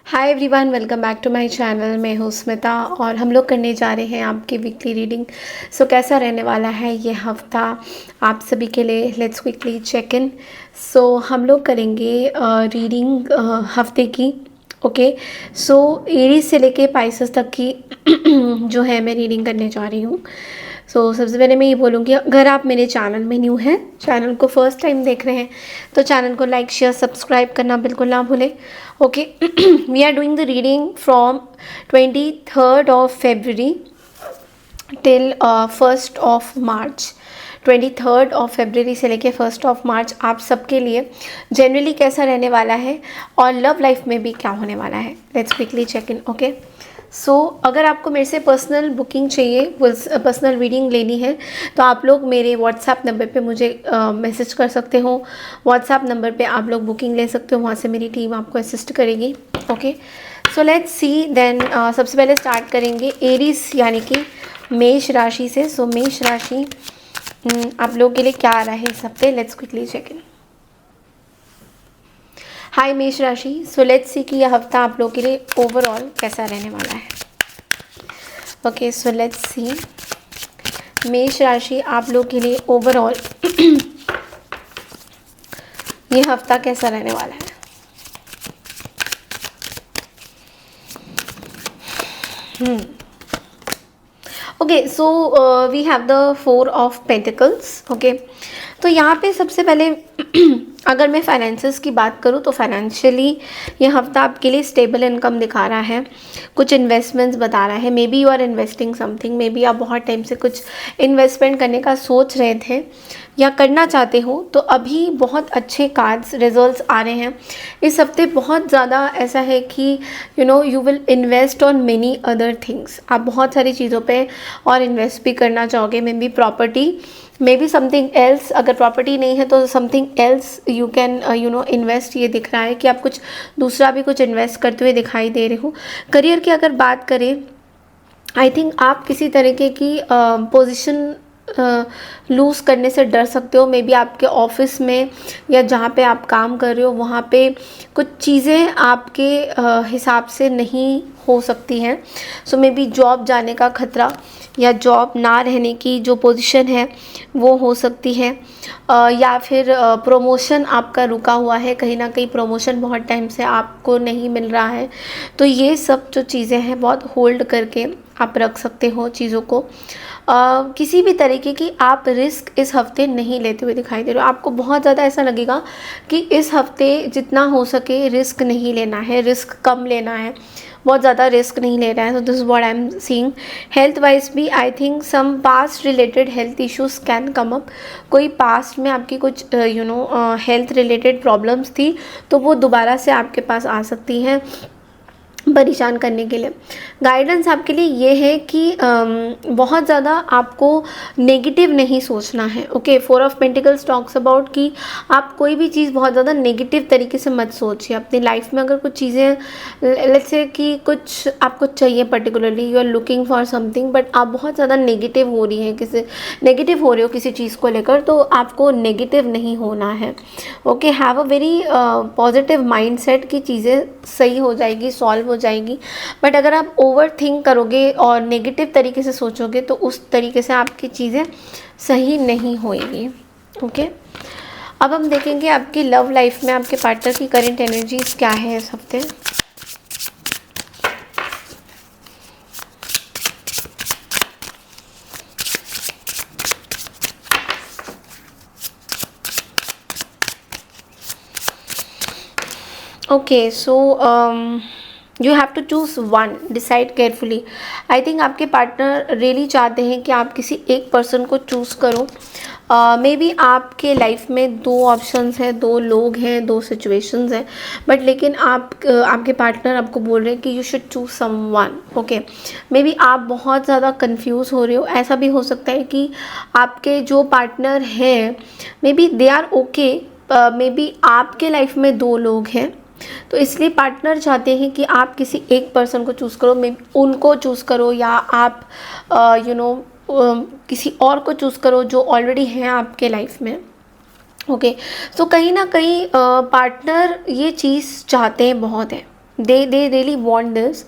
Hi everyone, welcome back to my channel. मैं हूँ स्मिता और हम लोग करने जा रहे हैं आपकी वीकली रीडिंग। कैसा रहने वाला है ये हफ्ता आप सभी के लिए, लेट्स क्विकली चेक इन। हम लोग करेंगे रीडिंग हफ्ते की। ओके, एरीज से लेके पाइसेस तक की जो है मैं रीडिंग करने जा रही हूँ। सबसे पहले मैं ये बोलूँगी, अगर आप मेरे चैनल में न्यू हैं, चैनल को फर्स्ट टाइम देख रहे हैं, तो चैनल को लाइक शेयर सब्सक्राइब करना बिल्कुल ना भूलें। Okay, we are doing the reading from 23rd of February till 1st of March। 23rd of February से लेके 1st of March आप सबके लिए जनरली कैसा रहने वाला है और लव लाइफ में भी क्या होने वाला है। Let's quickly check in. Okay, अगर आपको मेरे से पर्सनल बुकिंग चाहिए, पर्सनल रीडिंग लेनी है, तो आप लोग मेरे व्हाट्सएप नंबर पे मुझे मैसेज कर सकते हो। व्हाट्सएप नंबर पे आप लोग बुकिंग ले सकते हो, वहाँ से मेरी टीम आपको असिस्ट करेगी। Okay, let's see then. सबसे पहले स्टार्ट करेंगे एरीज यानी कि मेष राशि से। मेष राशि आप लोगों के लिए क्या आ रहा है इस हफ्ते। Let's quickly check in. Hi Mesh राशि, लेट्स सी कि यह हफ्ता आप लोगों के लिए ओवरऑल कैसा रहने वाला है। ओके, लेट्स सी मेष राशि आप लोगों के लिए ओवरऑल ये हफ्ता कैसा रहने वाला है। Okay, we have the 4 of Pentacles। Okay, तो यहाँ पे सबसे पहले अगर मैं फाइनेंसेस की बात करूँ तो फाइनेंशियली ये हफ्ता आपके लिए स्टेबल इनकम दिखा रहा है, कुछ इन्वेस्टमेंट्स बता रहा है। May be you are investing something, maybe आप बहुत टाइम से कुछ इन्वेस्टमेंट करने का सोच रहे थे या करना चाहते हो, तो अभी बहुत अच्छे कार्ड्स रिजल्ट्स आ रहे हैं इस हफ्ते। बहुत ज़्यादा ऐसा है कि you will invest on many other things. आप बहुत सारी चीज़ों पे और इन्वेस्ट भी करना चाहोगे। May be property, may be something else. अगर प्रॉपर्टी नहीं है तो something else you can invest. ये दिख रहा है कि आप कुछ दूसरा भी कुछ इन्वेस्ट करते हुए दिखाई दे रहे हो। करियर की अगर बात करें, आई थिंक आप किसी तरीके की पोजीशन लूज़ करने से डर सकते हो। मे बी आपके ऑफिस में या जहाँ पे आप काम कर रहे हो वहाँ पे कुछ चीज़ें आपके हिसाब से नहीं हो सकती हैं। मे बी जॉब जाने का खतरा या जॉब ना रहने की जो पोजीशन है वो हो सकती है, या फिर प्रमोशन आपका रुका हुआ है, कहीं ना कहीं प्रमोशन बहुत टाइम से आपको नहीं मिल रहा है। तो ये सब जो चीज़ें हैं बहुत होल्ड करके आप रख सकते हो चीज़ों को। किसी भी तरीके की आप रिस्क इस हफ्ते नहीं लेते हुए दिखाई दे रहे हो। आपको बहुत ज़्यादा ऐसा लगेगा कि इस हफ्ते जितना हो सके रिस्क नहीं लेना है, रिस्क कम लेना है, बहुत ज़्यादा रिस्क नहीं ले रहा है। This is what I am seeing. Health wise भी I think some past related health issues can come up. कोई पास्ट में आपकी कुछ हेल्थ रिलेटेड प्रॉब्लम्स थी तो वो दोबारा से आपके पास आ सकती हैं परेशान करने के लिए। गाइडेंस आपके लिए ये है कि बहुत ज़्यादा आपको नेगेटिव नहीं सोचना है। Okay, 4 of Pentacles talks about कि आप कोई भी चीज़ बहुत ज़्यादा नेगेटिव तरीके से मत सोचिए अपनी लाइफ में। अगर कुछ चीज़ें लेट्स से कि कुछ आपको चाहिए, particularly you are looking for something, but आप बहुत ज़्यादा नेगेटिव हो रही हैं, नेगेटिव हो रहे हो किसी चीज़ को लेकर, तो आपको नेगेटिव नहीं होना है। Okay, have a very positive mind set की चीज़ें सही हो जाएगी, सॉल्व हो जाएगी। बट अगर आप ओवर थिंक करोगे और नेगेटिव तरीके से सोचोगे तो उस तरीके से आपकी चीज़ें सही नहीं होएगी। ओके, अब हम देखेंगे आपकी लव लाइफ में आपके पार्टनर की करंट एनर्जीज क्या है इस हफ्ते। Okay, you have to choose one, decide carefully. I think आपके पार्टनर रियली चाहते हैं कि आप किसी एक पर्सन को चूज़ करो। मे बी आपके लाइफ में 2 ऑप्शंस हैं, 2 लोग हैं, 2 सिचुएशंस हैं, बट लेकिन आपके पार्टनर आपको बोल रहे हैं कि you should choose someone. Okay, may be आप बहुत ज़्यादा कंफ्यूज हो रहे हो। ऐसा भी हो सकता है कि आपके जो पार्टनर हैं maybe they are okay, may be आपके लाइफ में 2 लोग हैं, तो इसलिए पार्टनर चाहते हैं कि आप किसी एक पर्सन को चूज़ करो। मे उनको चूज़ करो या आप किसी और को चूज़ करो जो ऑलरेडी हैं आपके लाइफ में। ओके, कहीं ना कहीं पार्टनर ये चीज़ चाहते हैं बहुत है। दे रियली वांट दिस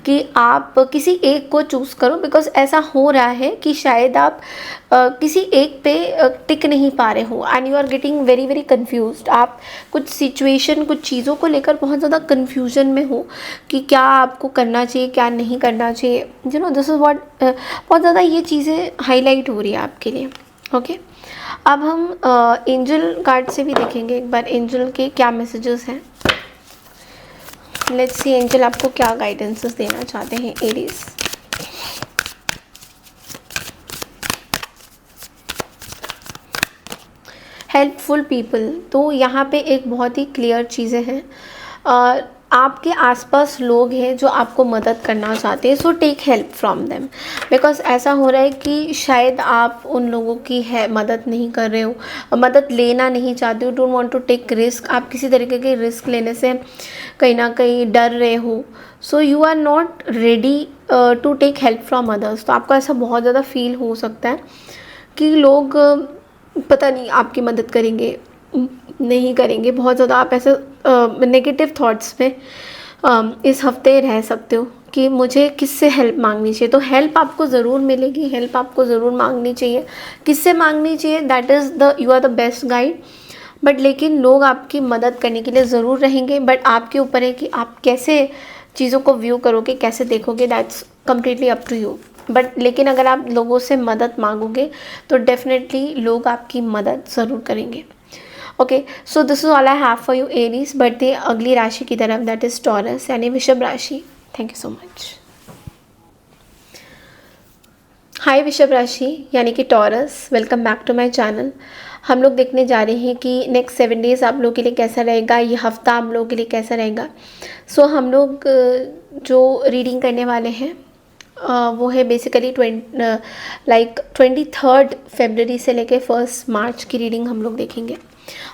कि आप किसी एक को चूज़ करो, बिकॉज ऐसा हो रहा है कि शायद आप किसी एक पे टिक नहीं पा रहे हो and you are getting very very confused. आप कुछ सिचुएशन, कुछ चीज़ों को लेकर बहुत ज़्यादा कन्फ्यूजन में हो कि क्या आपको करना चाहिए, क्या नहीं करना चाहिए। You know this is what बहुत ज़्यादा ये चीज़ें हाईलाइट हो रही है आपके लिए। ओके, अब हम एंजल कार्ड से भी देखेंगे एक बार एंजल के क्या मैसेजेस हैं। लेट्स सी एंजल आपको क्या गाइडेंसेस देना चाहते हैं एरीज। हेल्पफुल पीपल, तो यहाँ पे एक बहुत ही क्लियर चीज़ें हैं। आपके आसपास लोग हैं जो आपको मदद करना चाहते हैं, so take help from them. Because ऐसा हो रहा है कि शायद आप उन लोगों की है मदद नहीं कर रहे हो, मदद लेना नहीं चाहते हो, don't want to take risk. आप किसी तरीके के रिस्क लेने से कहीं ना कहीं डर रहे हो, so you are not ready to take help from others. तो आपको ऐसा बहुत ज़्यादा फील हो सकता है कि लोग पता नहीं आपकी मदद करेंगे नहीं करेंगे। बहुत ज़्यादा आप ऐसे नेगेटिव थॉट्स में इस हफ्ते रह सकते हो कि मुझे किससे हेल्प मांगनी चाहिए। तो हेल्प आपको ज़रूर मिलेगी, हेल्प आपको ज़रूर मांगनी चाहिए। किससे मांगनी चाहिए, that is you are the best guide. But लेकिन लोग आपकी मदद करने के लिए ज़रूर रहेंगे, बट आपके ऊपर है कि आप कैसे चीज़ों को व्यू करोगे, कैसे देखोगे, that's completely up to you. But लेकिन अगर आप लोगों से मदद मांगोगे तो डेफिनेटली लोग आपकी मदद ज़रूर करेंगे। Okay, so this is all I have for you Aries. बढ़ते अगली राशि की तरफ, दैट इज टॉरस यानी वृषभ राशि। Thank you so much. Hi Vrishabh राशि यानी कि Taurus, welcome back to my channel. हम लोग देखने जा रहे हैं कि नेक्स्ट 7 डेज आप लोगों के लिए कैसा रहेगा, ये हफ्ता आप लोगों के लिए कैसा रहेगा। सो हम लोग जो रीडिंग करने वाले हैं वो है बेसिकली 23 फरवरी से लेके 1 मार्च की रीडिंग हम लोग देखेंगे।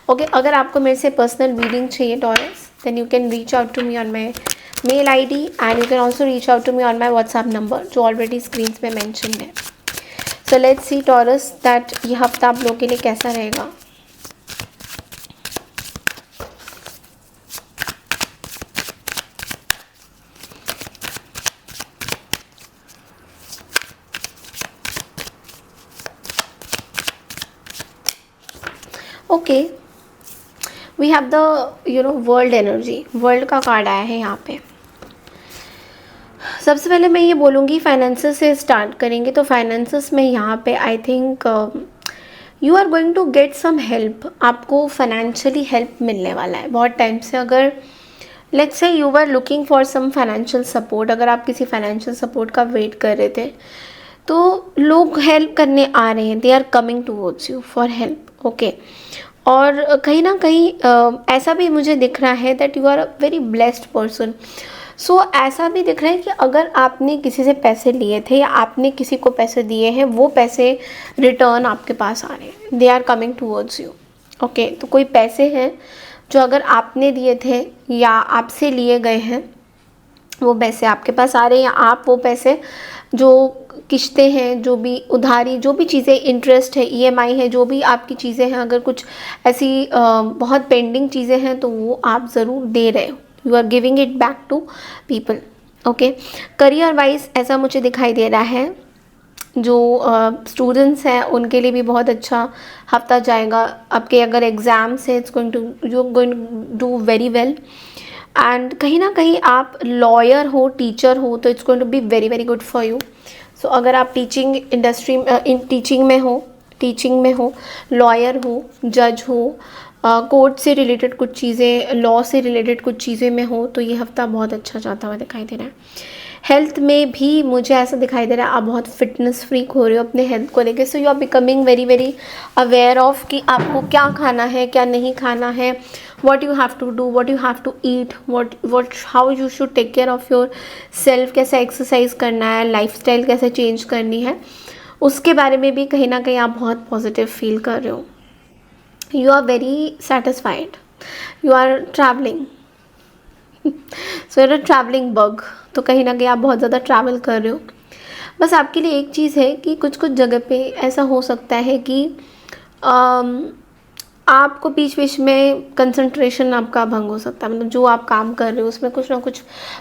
ओके, अगर आपको मेरे से पर्सनल रीडिंग चाहिए Taurus, then you can reach out to me on my mail ID and you can also reach out to me on my WhatsApp number जो ऑलरेडी स्क्रीन पे मैंशन है। So let's see Taurus that ये हफ्ता आप लोगों के लिए कैसा रहेगा। Okay, we have the world energy, world का कार्ड आया है यहाँ पे। सबसे पहले मैं ये बोलूँगी फाइनेंसेस से स्टार्ट करेंगे। तो फाइनेंसेस में यहाँ पे I think you are going to get some help. आपको फाइनेंशियली हेल्प मिलने वाला है बहुत टाइम से। अगर let's say you are looking for some financial support, अगर आप किसी फाइनेंशियल सपोर्ट का वेट कर रहे थे तो लोग हेल्प करने आ रहे हैं, they are coming towards you for help. Okay, और कहीं ना कहीं ऐसा भी मुझे दिख रहा है that you are a very blessed person. So ऐसा भी दिख रहा है कि अगर आपने किसी से पैसे लिए थे या आपने किसी को पैसे दिए हैं, वो पैसे रिटर्न आपके पास आ रहे हैं, they are coming towards you. Okay, तो कोई पैसे हैं जो अगर आपने दिए थे या आपसे लिए गए हैं, वो पैसे आपके पास आ रहे हैं, या आप वो पैसे जो किश्तें हैं, जो भी उधारी, जो भी चीज़ें, इंटरेस्ट है, EMI है, जो भी आपकी चीज़ें हैं, अगर कुछ ऐसी बहुत पेंडिंग चीज़ें हैं तो वो आप ज़रूर दे रहे हो, you are giving it back to people. Okay, career wise ऐसा मुझे दिखाई दे रहा है, जो स्टूडेंट्स हैं उनके लिए भी बहुत अच्छा हफ्ता जाएगा। आपके अगर एग्ज़ाम्स है, it's going to you going do very well. And कहीं ना कहीं आप लॉयर हो, टीचर हो, तो it's going to be very very good for you. So अगर आप टीचिंग इंडस्ट्री टीचिंग में हो, लॉयर हो, जज हो, कोर्ट से रिलेटेड कुछ चीज़ें, लॉ से रिलेटेड कुछ चीज़ें में हो, तो ये हफ्ता बहुत अच्छा जाता हुआ दिखाई दे रहा है। हेल्थ में भी मुझे ऐसा दिखाई दे रहा है आप बहुत फिटनेस फ्रीक हो रहे हो अपने हेल्थ को लेके। So you are becoming very very aware of कि आपको क्या खाना है, क्या नहीं खाना है, what you have to do, what you have to eat, what how you should take care of your self, कैसे एक्सरसाइज करना है, लाइफस्टाइल कैसे चेंज करनी है, उसके बारे में भी कहीं ना कहीं आप बहुत पॉजिटिव फील कर रहे हो। You are very satisfied, you are travelling, so you're a travelling bug. तो कहीं ना कहीं आप बहुत ज़्यादा ट्रैवल कर रहे हो। बस आपके लिए एक चीज़ है कि कुछ कुछ जगह पे ऐसा हो सकता है कि आपको बीच बीच में कंसंट्रेशन आपका भंग हो सकता है, मतलब जो आप काम कर रहे हो उसमें कुछ ना कुछ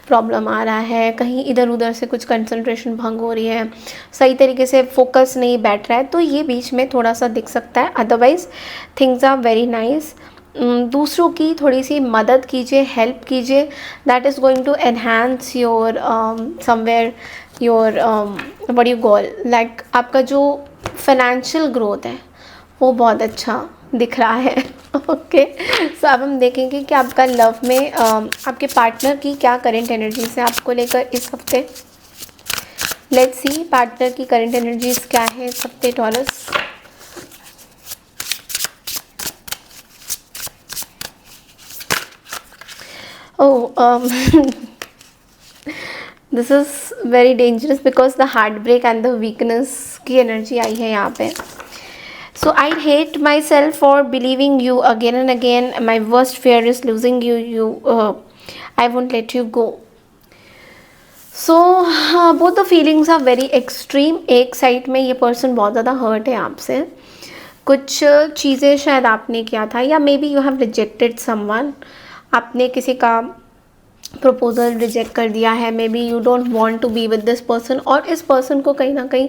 प्रॉब्लम आ रहा है, कहीं इधर उधर से कुछ कंसंट्रेशन भंग हो रही है, सही तरीके से फोकस नहीं बैठ रहा है, तो ये बीच में थोड़ा सा दिख सकता है। Otherwise things are very nice. दूसरों की थोड़ी सी मदद कीजिए, हेल्प कीजिए, that is going to enhance your somewhere your what you call like आपका जो फाइनेंशियल ग्रोथ है वो बहुत अच्छा दिख रहा है। ओके, सो अब हम देखेंगे कि आपका लव में आपके पार्टनर की क्या करंट एनर्जीज है आपको लेकर इस हफ्ते। लेट्स सी पार्टनर की करंट एनर्जीज क्या है इस हफ्ते Taurus. Oh this is very dangerous because the heart break and the weakness की एनर्जी आई है यहाँ पे। So I hate myself for believing you again and again. My worst fear is losing you. I won't let you go. So both the feelings are very extreme. एक side में ये person बहुत ज़्यादा hurt है आपसे, कुछ चीज़ें शायद आपने किया था, या may be you have rejected someone, आपने किसी का प्रपोजल रिजेक्ट कर दिया है, may be you don't want to be with this person, और इस पर्सन को कहीं ना कहीं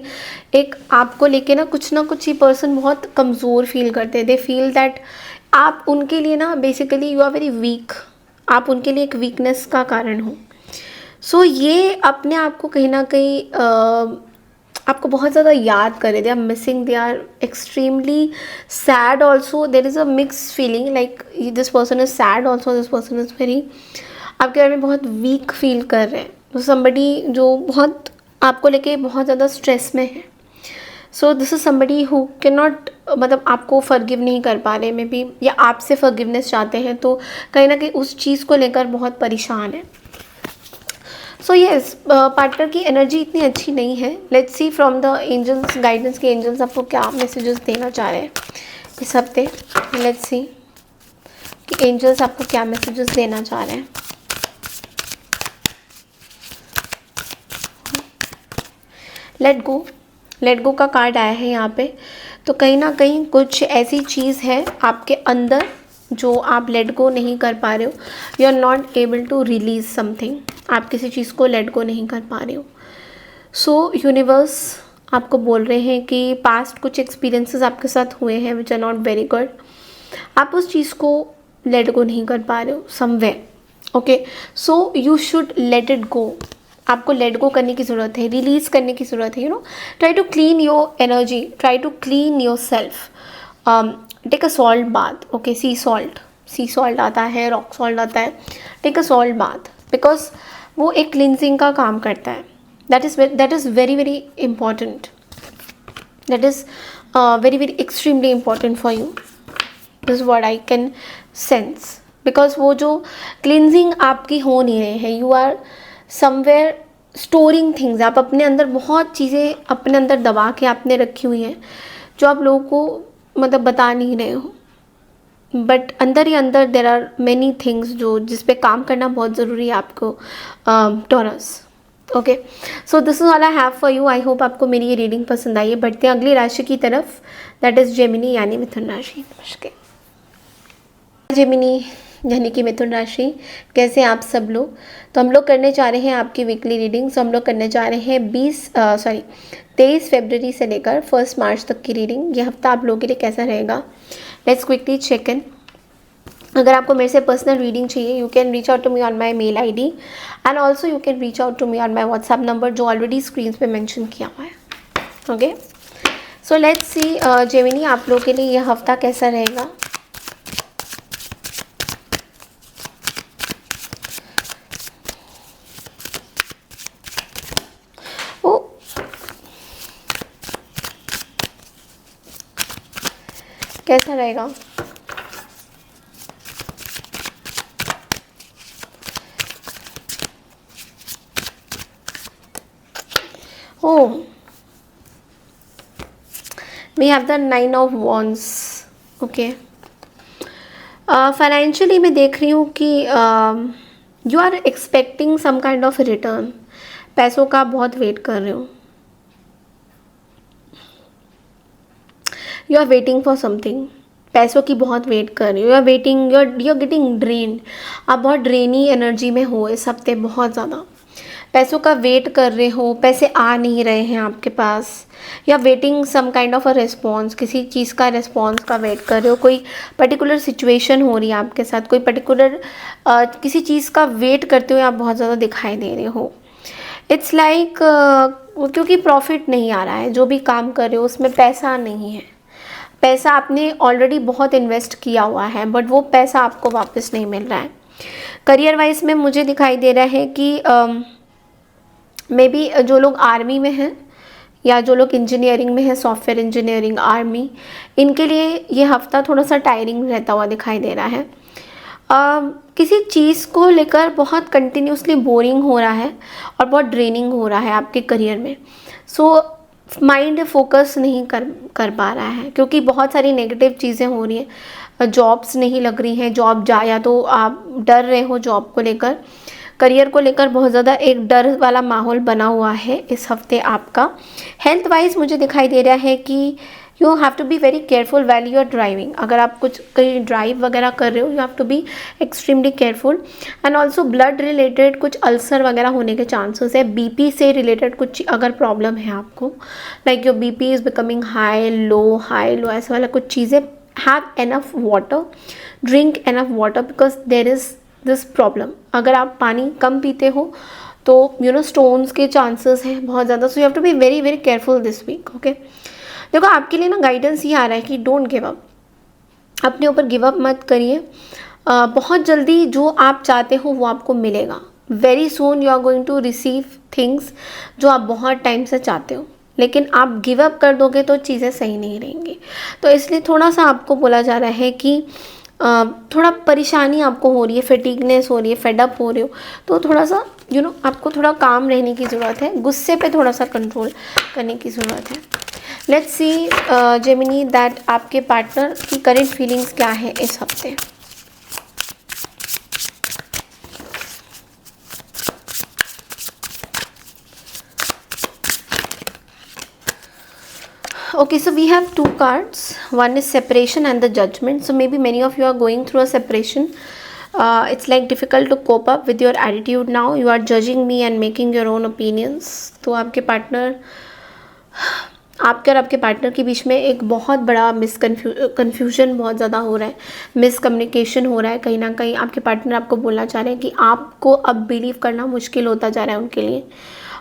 एक आपको लेके ना कुछ ये पर्सन बहुत कमज़ोर फील करते हैं। दे फील दैट आप उनके लिए ना basically you are very weak, आप उनके लिए एक वीकनेस का कारण हो। सो ये अपने आप को कहीं ना कहीं आपको बहुत ज़्यादा याद करे, they are missing, they are extremely sad also, there is a mix feeling like this person is sad also, this person is very आपके बारे में बहुत वीक फील कर रहे हैं। तो समबडी जो बहुत आपको लेके बहुत ज़्यादा स्ट्रेस में है। So this is somebody who can not, मतलब आपको फॉरगिव नहीं कर पा रहे मे बी, या आपसे फॉरगिवनेस चाहते हैं, तो कहीं ना कहीं उस चीज़ को लेकर बहुत परेशान है। सो येस, पार्टनर की एनर्जी इतनी अच्छी नहीं है। Let's see from the angels, guidance के एंजल्स आपको क्या मैसेजेस देना चाह रहे हैं इस हफ्ते। लेट्स सी कि एंजल्स आपको क्या मैसेजेस देना चाह रहे हैं। लेट गो का कार्ड आया है यहाँ पे। तो कहीं ना कहीं कुछ ऐसी चीज़ है आपके अंदर जो आप लेट गो नहीं कर पा रहे हो, you are not able to release something, आप किसी चीज़ को लेट गो नहीं कर पा रहे हो। सो यूनिवर्स आपको बोल रहे हैं कि पास्ट कुछ एक्सपीरियंसेस आपके साथ हुए हैं which are not very good, आप उस चीज़ को लेट गो नहीं कर पा रहे हो somewhere. Okay, so you should let it go, आपको लेट गो करने की ज़रूरत है, रिलीज़ करने की ज़रूरत है। You know, try to clean your energy, try to clean yourself, take a salt bath. Okay, see salt आता है, रॉक सॉल्ट आता है, take a salt bath because वो एक क्लिनजिंग का काम करता है। That is very very important, that is very very extremely important for you, this is what I can sense. Because वो जो क्लिनजिंग आपकी हो नहीं रहे हैं, you are somewhere storing things, आप अपने अंदर बहुत चीज़ें अपने अंदर दबा के आपने रखी हुई हैं जो आप लोगों को मतलब बता नहीं रहे हो, बट अंदर ही अंदर देर आर मैनी थिंग्स जो जिस पे काम करना बहुत ज़रूरी है आपको taurus. Okay, so this is all I have for you. I hope आपको मेरी ये रीडिंग पसंद आई है। बढ़ते हैं अगली राशि की तरफ, दैट इज़ जेमिनी यानी मिथुन राशि। नमस्कार जेमिनी यानी कि मिथुन राशि, कैसे आप सब लोग। तो हम लोग करने जा रहे हैं आपकी वीकली रीडिंग्स। हम लोग करने जा रहे हैं 23 फरवरी से लेकर 1 मार्च तक की रीडिंग। ये हफ्ता आप लोगों के लिए कैसा रहेगा, लेट्स क्विकली चेक इन। अगर आपको मेरे से पर्सनल रीडिंग चाहिए, you can reach out to me on my mail ID and also you can reach out to me on my WhatsApp number जो ऑलरेडी स्क्रीन पे मेंशन किया हुआ है। Okay, so let's see Gemini आप लोगों के लिए यह हफ्ता कैसा रहेगा। ओ कैसा रहेगा, oh we have the 9 of wands. okay, financially मैं देख रही हूँ कि you are expecting some kind of return, पैसों का बहुत वेट कर रहे हो, you are waiting for something. पैसों की बहुत वेट कर रही हो, you are waiting, you are getting drained, आप बहुत ड्रेनी एनर्जी में हो इस हफ्ते, बहुत ज़्यादा पैसों का वेट कर रहे हो, पैसे आ नहीं रहे हैं आपके पास, या waiting some kind of a response, किसी चीज़ का रिस्पॉन्स का वेट कर रहे हो, कोई पर्टिकुलर सिचुएशन हो रही है आपके साथ, कोई पर्टिकुलर किसी चीज़ का वेट करते हुए आप बहुत ज़्यादा दिखाई दे रहे हो। इट्स लाइक क्योंकि प्रॉफिट नहीं आ रहा है, जो भी काम कर रहे हो उसमें पैसा नहीं है, पैसा आपने ऑलरेडी बहुत इन्वेस्ट किया हुआ है बट वो पैसा आपको वापस नहीं मिल रहा है। करियर वाइज में मुझे दिखाई दे रहा है कि मे बी जो लोग आर्मी में हैं या जो लोग इंजीनियरिंग में हैं, सॉफ्टवेयर इंजीनियरिंग, आर्मी, इनके लिए ये हफ्ता थोड़ा सा टायरिंग रहता हुआ दिखाई दे रहा है। किसी चीज़ को लेकर बहुत कंटिन्यूसली बोरिंग हो रहा है और बहुत ड्रेनिंग हो रहा है आपके करियर में। सो माइंड फोकस नहीं कर पा रहा है क्योंकि बहुत सारी नेगेटिव चीज़ें हो रही हैं, जॉब्स नहीं लग रही हैं, जॉब जा, या तो आप डर रहे हो जॉब को लेकर, करियर को लेकर बहुत ज़्यादा एक डर वाला माहौल बना हुआ है इस हफ्ते आपका। हेल्थ वाइज मुझे दिखाई दे रहा है कि you have to be very careful while you are driving, अगर आप कुछ कहीं ड्राइव वगैरह कर रहे हो, you have to be extremely careful. And also blood related कुछ अल्सर वगैरह होने के चांसेस है, बीपी से रिलेटेड कुछ अगर प्रॉब्लम है आपको, like your BP is becoming high low ऐसा वाला कुछ चीज़ें, have enough water, drink enough water because there is this problem. अगर आप पानी कम पीते हो तो स्टोन्स के चांसेस हैं बहुत ज़्यादा, so you have to be very very careful this week. Okay, देखो आपके लिए ना गाइडेंस ये आ रहा है कि डोंट गिव अप, अपने ऊपर गिव अप मत करिए। बहुत जल्दी जो आप चाहते हो वो आपको मिलेगा, very soon you are going to receive things जो आप बहुत टाइम से चाहते हो, लेकिन आप गिव अप कर दोगे तो चीज़ें सही नहीं रहेंगी। तो इसलिए थोड़ा सा आपको बोला जा रहा है कि थोड़ा परेशानी आपको हो रही है, फटीगनेस हो रही है, फेडअप हो रहे हो, तो थोड़ा सा आपको थोड़ा काम रहने की ज़रूरत है, गुस्से पे थोड़ा सा कंट्रोल करने की ज़रूरत है। लेट्स सी जेमिनी दैट आपके पार्टनर की करेंट फीलिंग्स क्या है इस हफ्ते। Okay, so we have two cards. One is separation and the judgment. So maybe many of you are going through a separation. It's like difficult to cope up with your attitude now. You are judging me and making your own opinions. तो आपके partner, आपके और आपके partner के बीच में एक बहुत बड़ा कन्फ्यूजन बहुत ज़्यादा हो रहा है, मिसकम्युनिकेशन हो रहा है। कहीं ना कहीं आपके पार्टनर आपको बोलना चाह रहे हैं कि आपको अब बिलीव करना मुश्किल होता जा रहा है उनके लिए,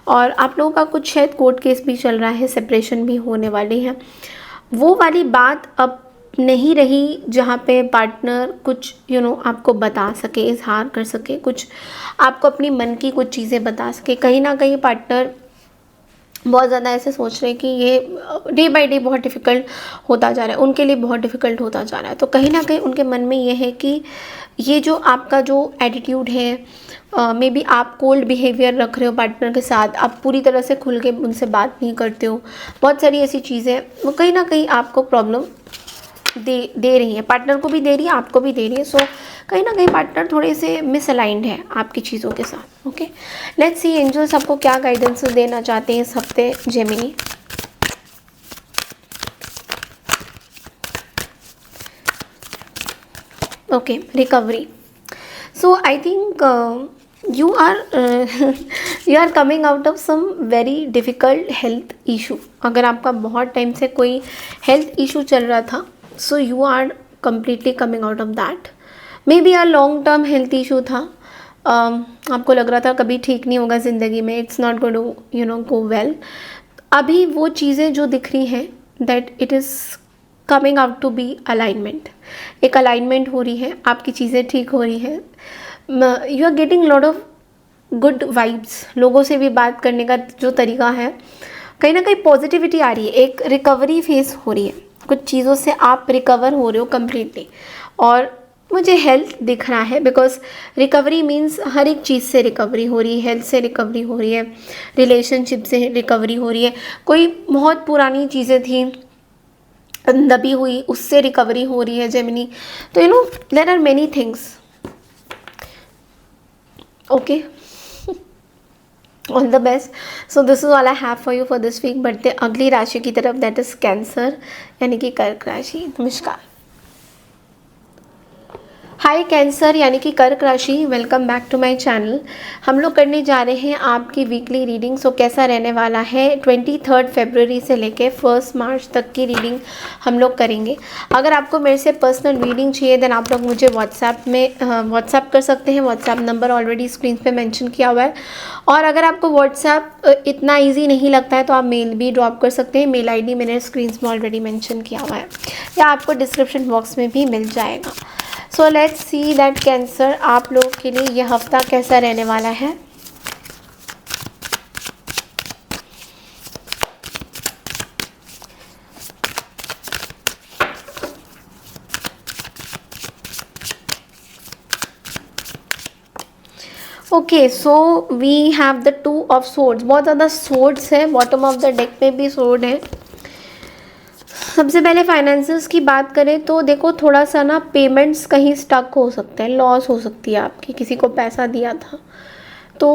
और आप लोगों का कुछ शायद कोर्ट केस भी चल रहा है, सेपरेशन भी होने वाली है। वो वाली बात अब नहीं रही जहाँ पे पार्टनर कुछ आपको बता सके, इजहार कर सके, कुछ आपको अपनी मन की कुछ चीज़ें बता सके। कहीं ना कहीं पार्टनर बहुत ज़्यादा ऐसे सोच रहे हैं कि ये डे बाय डे बहुत डिफ़िकल्ट होता जा रहा है, उनके लिए बहुत डिफ़िकल्ट होता जा रहा है। तो कहीं ना कहीं उनके मन में ये है कि ये जो आपका जो एटीट्यूड है, मे बी आप कोल्ड बिहेवियर रख रहे हो पार्टनर के साथ, आप पूरी तरह से खुल के उनसे बात नहीं करते हो, बहुत सारी ऐसी चीज़ें वो कहीं ना कहीं आपको प्रॉब्लम दे रही है, पार्टनर को भी दे रही है, आपको भी दे रही है। सो कहीं ना कहीं पार्टनर थोड़े से मिसअलाइंड है आपकी चीज़ों के साथ। ओके, लेट्स सी एंजल्स आपको क्या गाइडेंस देना चाहते हैं इस हफ्ते Gemini. Okay, recovery. So I think you are coming out of some very difficult health issue. अगर आपका बहुत टाइम से कोई हेल्थ इशू चल रहा था, so you are completely coming out of that. Maybe a long term health issue था, आपको लग रहा था कभी ठीक नहीं होगा ज़िंदगी में, it's not going to go well. अभी वो चीज़ें जो दिख रही हैं that it is coming out to be alignment. एक अलाइनमेंट हो रही है, आपकी चीज़ें ठीक हो रही हैं, you are getting lot of good vibes. लोगों से भी बात करने का जो तरीका है, कहीं ना कहीं पॉजिटिविटी आ रही है, एक रिकवरी फेस हो रही है, कुछ चीज़ों से आप रिकवर हो रहे हो कम्प्लीटली। और मुझे हेल्थ दिख रहा है बिकॉज रिकवरी मीन्स हर एक चीज़ से रिकवरी हो रही है, हेल्थ से रिकवरी हो रही है, रिलेशनशिप से रिकवरी हो रही है, कोई बहुत पुरानी चीज़ें थी दबी हुई उससे रिकवरी हो रही है जेमिनी। तो there are many things. Okay, all the best. So this is all I have for you for this week. बढ़ते अगली राशि की तरफ, दैट इज कैंसर यानी कि कर्क राशि। नमस्कार। हाय कैंसर यानी कि कर्क राशि, welcome back to my channel. हम लोग करने जा रहे हैं आपकी वीकली रीडिंग। सो कैसा रहने वाला है 23 फरवरी से लेके 1 मार्च तक की रीडिंग हम लोग करेंगे। अगर आपको मेरे से पर्सनल रीडिंग चाहिए देन आप लोग मुझे व्हाट्सएप कर सकते हैं। व्हाट्सएप नंबर ऑलरेडी स्क्रीन पे मेंशन किया हुआ है। और अगर आपको व्हाट्सएप इतना ईजी नहीं लगता है तो आप मेल भी ड्रॉप कर सकते हैं। मेल ID मैंने स्क्रीन में ऑलरेडी मेंशन किया हुआ है या आपको डिस्क्रिप्शन बॉक्स में भी मिल जाएगा। सो लेट्स सी दैट कैंसर आप लोगों के लिए यह हफ्ता कैसा रहने वाला है। Okay, so we have the 2 of swords. बहुत ज़्यादा सोर्ड्स है, बॉटम ऑफ द डेक में भी सोर्ड है। सबसे पहले फाइनेंसेस की बात करें तो देखो थोड़ा सा ना पेमेंट्स कहीं स्टक हो सकते हैं, लॉस हो सकती है आपकी। किसी को पैसा दिया था तो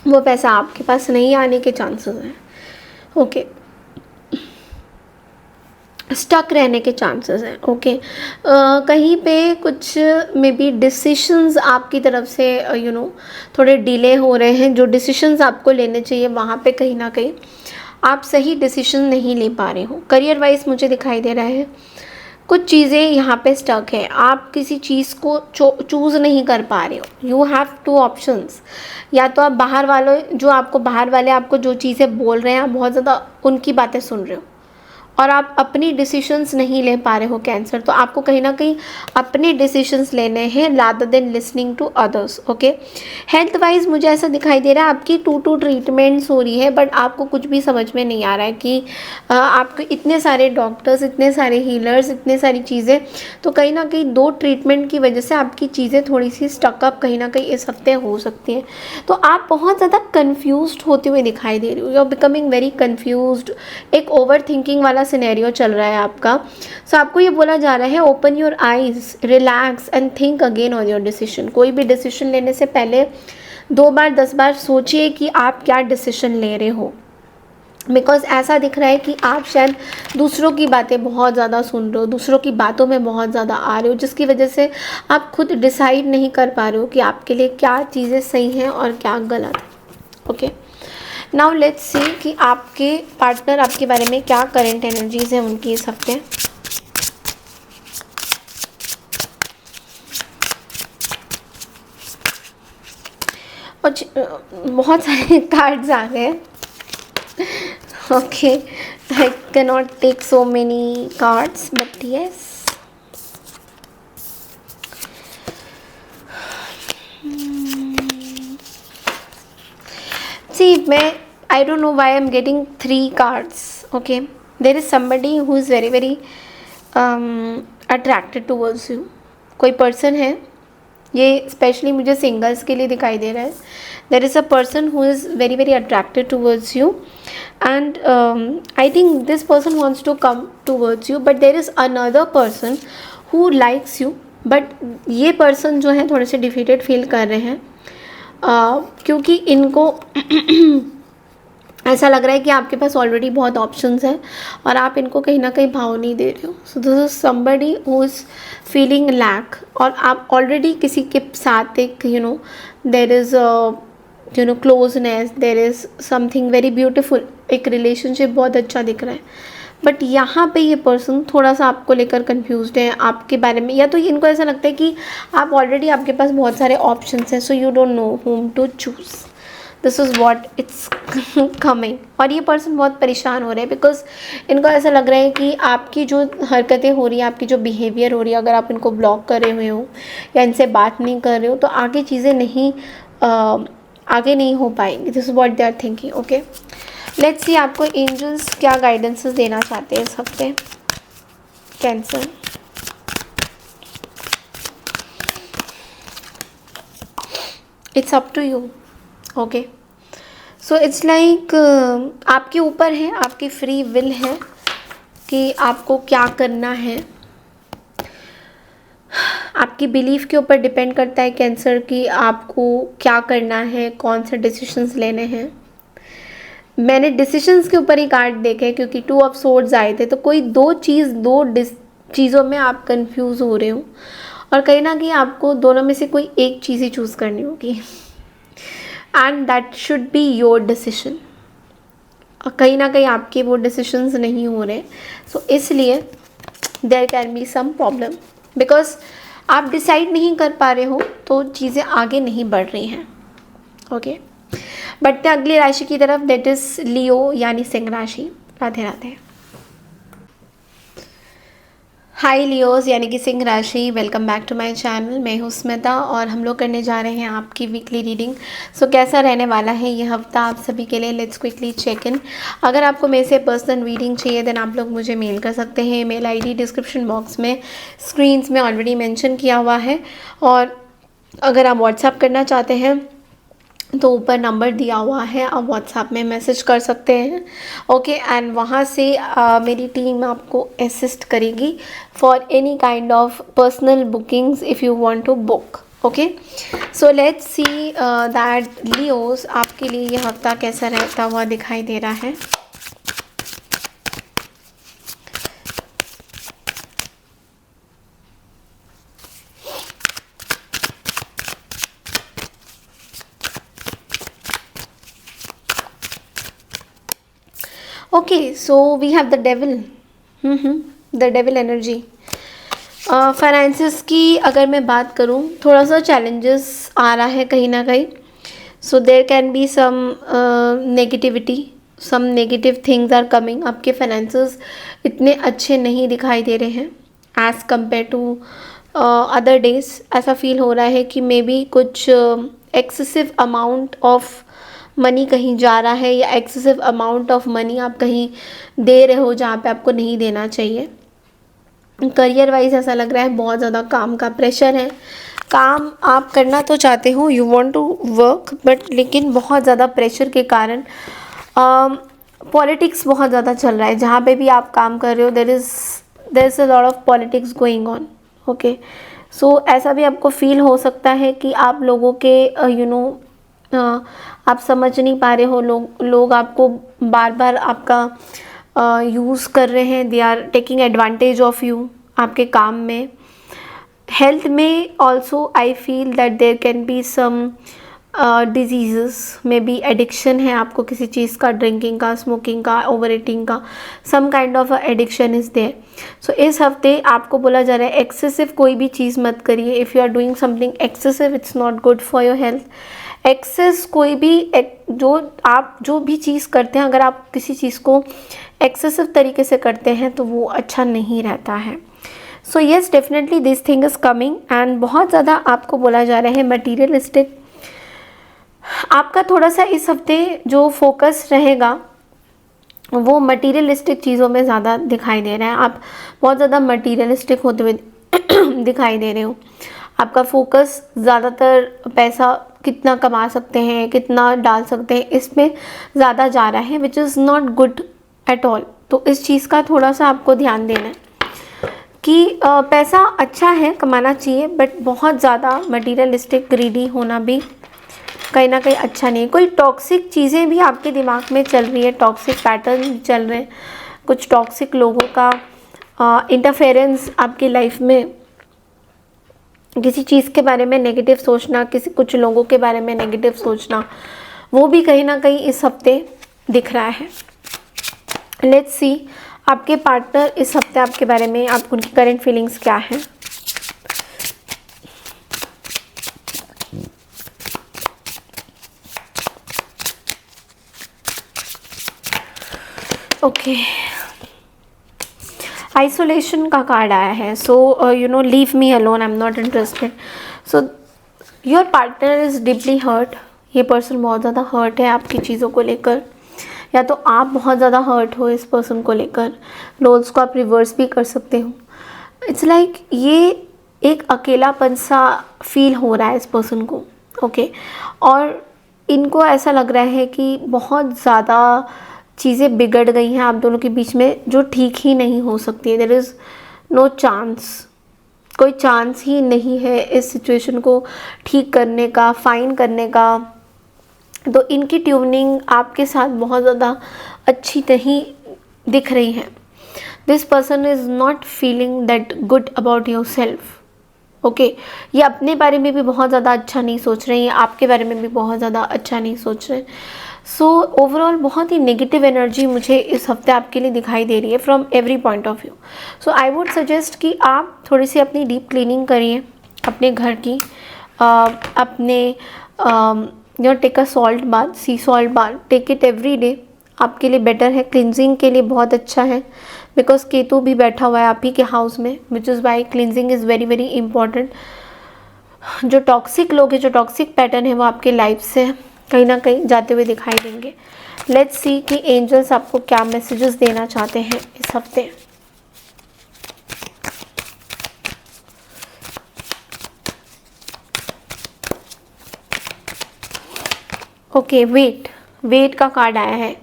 वो पैसा आपके पास नहीं आने के चांसेस हैं। ओके, स्टक रहने के चांसेस हैं। ओके, कहीं पे कुछ मे बी डिसीशंस आपकी तरफ से थोड़े डिले हो रहे हैं। जो डिसीशंस आपको लेने चाहिए वहाँ पे कहीं ना कहीं आप सही डिसीजन नहीं ले पा रहे हो। करियर वाइज मुझे दिखाई दे रहा है कुछ चीज़ें यहाँ पे स्टक है। आप किसी चीज़ को चूज़ नहीं कर पा रहे हो। You have 2 options. या तो आप बाहर वाले आपको जो चीज़ें बोल रहे हैं आप बहुत ज़्यादा उनकी बातें सुन रहे हो और आप अपनी डिसीशंस नहीं ले पा रहे हो कैंसर। तो आपको कहीं ना कहीं अपने डिसीशंस लेने हैं rather than listening to others. Okay, health wise मुझे ऐसा दिखाई दे रहा है आपकी 2 ट्रीटमेंट्स हो रही है बट आपको कुछ भी समझ में नहीं आ रहा है कि आपको इतने सारे डॉक्टर्स, इतने सारे हीलर्स, इतने सारी चीज़ें। तो कहीं ना कहीं 2 ट्रीटमेंट की वजह से आपकी चीज़ें थोड़ी सी स्टकअप कहीं ना कहीं इस हफ्ते हो सकती हैं। तो आप बहुत ज़्यादा कन्फ्यूज्ड होते हुए दिखाई दे रही हो। You are becoming very confused. एक ओवर थिंकिंग वाला सिनेरियो चल रहा है आपका। सो आपको ये बोला जा रहा है open your eyes, relax and think again on your decision. कोई भी डिसीजन लेने से पहले 2 बार 10 बार सोचिए कि आप क्या डिसीजन ले रहे हो। बिकॉज ऐसा दिख रहा है कि आप शायद दूसरों की बातें बहुत ज़्यादा सुन रहे हो, दूसरों की बातों में बहुत ज़्यादा आ रहे हो, जिसकी वजह से आप खुद डिसाइड नहीं कर पा रहे हो कि आपके लिए क्या चीज़ें सही हैं और क्या गलत है। ओके, नाउ लेट्स सी कि आपके पार्टनर आपके बारे में क्या करंट एनर्जीज हैं उनकी इस हफ्ते। और बहुत सारे कार्ड्स आ गए। Okay, I can not take so many cards but yes. See, I don't know why I'm getting 3 cards. Okay, there is somebody who is very very attracted towards you. कोई person है, ये specially मुझे singles के लिए दिखाई दे रहा है। There is a person who is very very attracted towards you and I think this person wants to come towards you but there is another person who likes you but ये person जो है थोड़े से defeated feel कर रहे हैं क्योंकि इनको ऐसा लग रहा है कि आपके पास ऑलरेडी बहुत ऑप्शंस हैं और आप इनको कहीं ना कहीं भाव नहीं दे रहे हो। So this is somebody who is feeling lack और आप ऑलरेडी किसी के साथ एक there is closeness, there is something very beautiful, एक रिलेशनशिप बहुत अच्छा दिख रहा है। बट यहाँ पे ये पर्सन थोड़ा सा आपको लेकर कंफ्यूज्ड है आपके बारे में। या तो इनको ऐसा लगता है कि आप ऑलरेडी आपके पास बहुत सारे ऑप्शंस हैं so you don't know whom to choose. This is what it's coming. और ये पर्सन बहुत परेशान हो रहे हैं बिकॉज इनको ऐसा लग रहा है कि आपकी जो हरकतें हो रही हैं, आपकी जो बिहेवियर हो रही है, अगर आप इनको ब्लॉक कर रहे हुए हो या इनसे बात नहीं कर रहे हो तो आगे चीज़ें आगे नहीं हो पाएंगी। This is what they are thinking. Okay, let's see आपको एंजल्स क्या गाइडेंसेस देना चाहते हैं इस हफ्ते Cancer. It's up to you. Okay, so it's like आपके ऊपर है, आपकी फ्री विल है कि आपको क्या करना है। आपकी बिलीफ के ऊपर डिपेंड करता है कैंसर कि आपको क्या करना है, कौन से डिसीजंस लेने हैं। मैंने डिसीजंस के ऊपर ही कार्ड देखे क्योंकि 2 ऑफ सोर्ड्स आए थे। तो कोई 2 चीज़, 2 चीज़ों में आप कंफ्यूज हो रहे हो और कहीं ना कहीं आपको दोनों में से कोई एक चीज़ ही चूज़ करनी होगी and that should be your decision. कहीं ना कहीं आपके वो डिसीजंस नहीं हो रहे, सो इसलिए there can be some problem because आप डिसाइड नहीं कर पा रहे हो तो चीज़ें आगे नहीं बढ़ रही हैं। ओके, बढ़ते हैं अगली राशि की तरफ, दैट इज लियो यानी सिंह राशि। राधे राधे। हाय लियोज यानी कि सिंह राशि, welcome back to my channel. मैं हूँ स्मिता और हम लोग करने जा रहे हैं आपकी वीकली रीडिंग। सो कैसा रहने वाला है ये हफ्ता आप सभी के लिए, लेट्स क्विकली चेक इन। अगर आपको मेरे से पर्सनल रीडिंग चाहिए देन आप लोग मुझे मेल कर सकते हैं। मेल आईडी डिस्क्रिप्शन बॉक्स में स्क्रीन्स में ऑलरेडी मेंशन किया हुआ है, और अगर आप व्हाट्सएप करना चाहते हैं तो ऊपर नंबर दिया हुआ है, आप व्हाट्सएप में मैसेज कर सकते हैं। ओके, एंड वहाँ से मेरी टीम आपको असिस्ट करेगी for any kind of personal bookings if you want to book. Okay, so let's see that Leos आपके लिए ये हफ्ता कैसा रहता हुआ दिखाई दे रहा है। Okay, so we have the devil, the devil energy. Finances की अगर मैं बात करूँ, थोड़ा सा चैलेंजेस आ रहा है कहीं ना कहीं। So there can be some negativity, some negative things are coming. आपके फाइनेंसिस इतने अच्छे नहीं दिखाई दे रहे हैं as compare to other days. ऐसा फील हो रहा है कि मे बी कुछ एक्सेसिव अमाउंट ऑफ मनी कहीं जा रहा है, या एक्सेसिव अमाउंट ऑफ मनी आप कहीं दे रहे हो जहाँ पे आपको नहीं देना चाहिए। करियर वाइज ऐसा लग रहा है बहुत ज़्यादा काम का प्रेशर है। काम आप करना तो चाहते हो, you want to work, but लेकिन बहुत ज़्यादा प्रेशर के कारण पॉलिटिक्स बहुत ज़्यादा चल रहा है। जहाँ पे भी आप काम कर रहे हो there is a lot of politics going on. Okay, so ऐसा भी आपको फील हो सकता है कि आप लोगों के आप समझ नहीं पा रहे हो, लोग आपको बार बार आपका यूज़ कर रहे हैं, they are taking advantage of you आपके काम में। हेल्थ में also I feel that there can be some disease, maybe addiction है आपको किसी चीज़ का, ड्रिंकिंग का, स्मोकिंग का, ओवर ईटिंग का, some kind of addiction is there. So इस हफ्ते आपको बोला जा रहा है एक्सेसिव कोई भी चीज़ मत करिए। If you are doing something excessive it's not good for your health. Excess कोई भी जो भी चीज़ करते हैं, अगर आप किसी चीज़ को एक्सेसिव तरीके से करते हैं तो वो अच्छा नहीं रहता है। So yes, definitely this thing is coming and बहुत ज़्यादा आपको बोला जा रहा है मटीरियलिस्टिक। आपका थोड़ा सा इस हफ्ते जो फोकस रहेगा वो मटीरियलिस्टिक चीज़ों में ज़्यादा दिखाई दे रहा है। आप बहुत ज़्यादा मटीरियलिस्टिक होते हुए दिखाई दे रहे हो। आपका फोकस ज़्यादातर पैसा कितना कमा सकते हैं, कितना डाल सकते हैं, इसमें ज़्यादा जा रहा है, विच is not good at all. तो इस चीज़ का थोड़ा सा आपको ध्यान देना है कि पैसा अच्छा है, कमाना चाहिए, बट बहुत ज़्यादा मटीरियलिस्टिक ग्रीडी होना भी कहीं ना कहीं अच्छा नहीं है। कोई टॉक्सिक चीज़ें भी आपके दिमाग में चल रही है, टॉक्सिक पैटर्न चल रहे हैं, कुछ टॉक्सिक लोगों का इंटरफेरेंस आपकी लाइफ में, किसी चीज़ के बारे में नेगेटिव सोचना, कुछ लोगों के बारे में नेगेटिव सोचना, वो भी कहीं ना कहीं इस हफ्ते दिख रहा है। लेट्स सी आपके पार्टनर इस हफ्ते आपके बारे में, आप उनकी करंट फीलिंग्स क्या हैं। ओके, आइसोलेशन का कार्ड आया है। So you know, leave me alone, I am not interested. So your partner is deeply hurt. ये पर्सन बहुत ज़्यादा हर्ट है आपकी चीज़ों को लेकर, या तो आप बहुत ज़्यादा हर्ट हो इस पर्सन को लेकर। रोल्स को आप रिवर्स भी कर सकते हो। इट्स लाइक ये एक अकेलापन सा फील हो रहा है इस पर्सन को। ओके, और इनको ऐसा लग रहा है कि बहुत ज़्यादा चीज़ें बिगड़ गई हैं आप दोनों के बीच में, जो ठीक ही नहीं हो सकती है। देयर इज़ नो चांस, कोई चांस ही नहीं है इस सिचुएशन को ठीक करने का, फाइन करने का। तो इनकी ट्यूनिंग आपके साथ बहुत ज़्यादा अच्छी नहीं दिख रही है। This person is not feeling that good about your self. Okay, ये अपने बारे में भी बहुत ज़्यादा अच्छा नहीं सोच रहे हैं, ये आपके बारे में भी बहुत ज़्यादा अच्छा नहीं सोच रहे हैं। सो ओवरऑल बहुत ही नेगेटिव एनर्जी मुझे इस हफ्ते आपके लिए दिखाई दे रही है from every point of view. So I would suggest कि आप थोड़ी सी अपनी डीप क्लीनिंग करिए अपने घर की, अपने take a salt bath, sea salt bath, take it every day, आपके लिए बेटर है, क्लिनजिंग के लिए बहुत अच्छा है। बिकॉज केतु भी बैठा हुआ है आप ही के हाउस में, which is why cleansing is very very important. जो टॉक्सिक लोग हैं, जो टॉक्सिक पैटर्न है, वो आपके लाइफ से कहीं ना कहीं जाते हुए दिखाई देंगे। लेट्स सी कि एंजल्स आपको क्या मैसेजेस देना चाहते हैं इस हफ्ते। ओके, वेट का कार्ड आया है।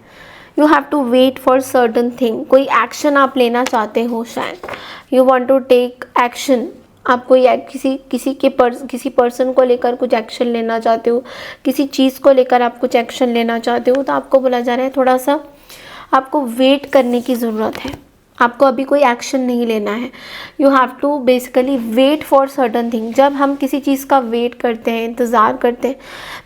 You have to wait for certain thing. कोई एक्शन आप लेना चाहते हो शायद, you want to take action. आप कोई किसी पर्सन को लेकर कुछ एक्शन लेना चाहते हो, किसी चीज़ को लेकर आप कुछ एक्शन लेना चाहते हो, तो आपको बोला जा रहा है थोड़ा सा आपको वेट करने की ज़रूरत है। आपको अभी कोई एक्शन नहीं लेना है। You have to basically wait for certain thing. जब हम किसी चीज़ का वेट करते हैं, इंतज़ार करते हैं,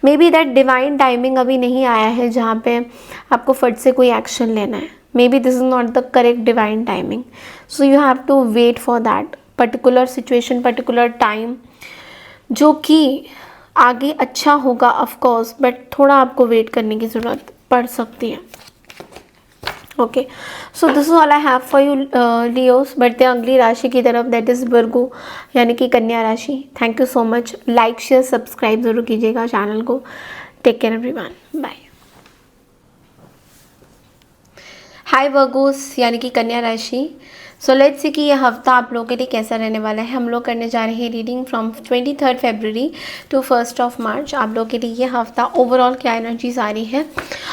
may be that divine timing अभी नहीं आया है जहाँ पे आपको फट से कोई एक्शन लेना है। Maybe this is not the correct divine timing, so you have to wait for that particular situation, particular time, जो कि आगे अच्छा होगा ऑफकोर्स, बट थोड़ा आपको वेट करने की ज़रूरत पड़ सकती है। Okay, so this is all I have for you Leos. बढ़ते हैं अगली राशि की तरफ, दैट इज़ वर्गो यानी कि कन्या राशि। Thank you so much. Like share subscribe ज़रूर कीजिएगा चैनल को। Take care everyone, bye. Hi Virgos यानी कि कन्या राशि। सो लेट्स सी कि यह हफ्ता आप लोगों के लिए कैसा रहने वाला है। हम लोग करने जा रहे हैं रीडिंग फ्रॉम 23 फरवरी टू 1 मार्च। आप लोगों के लिए यह हफ्ता ओवरऑल क्या एनर्जीज आ रही है।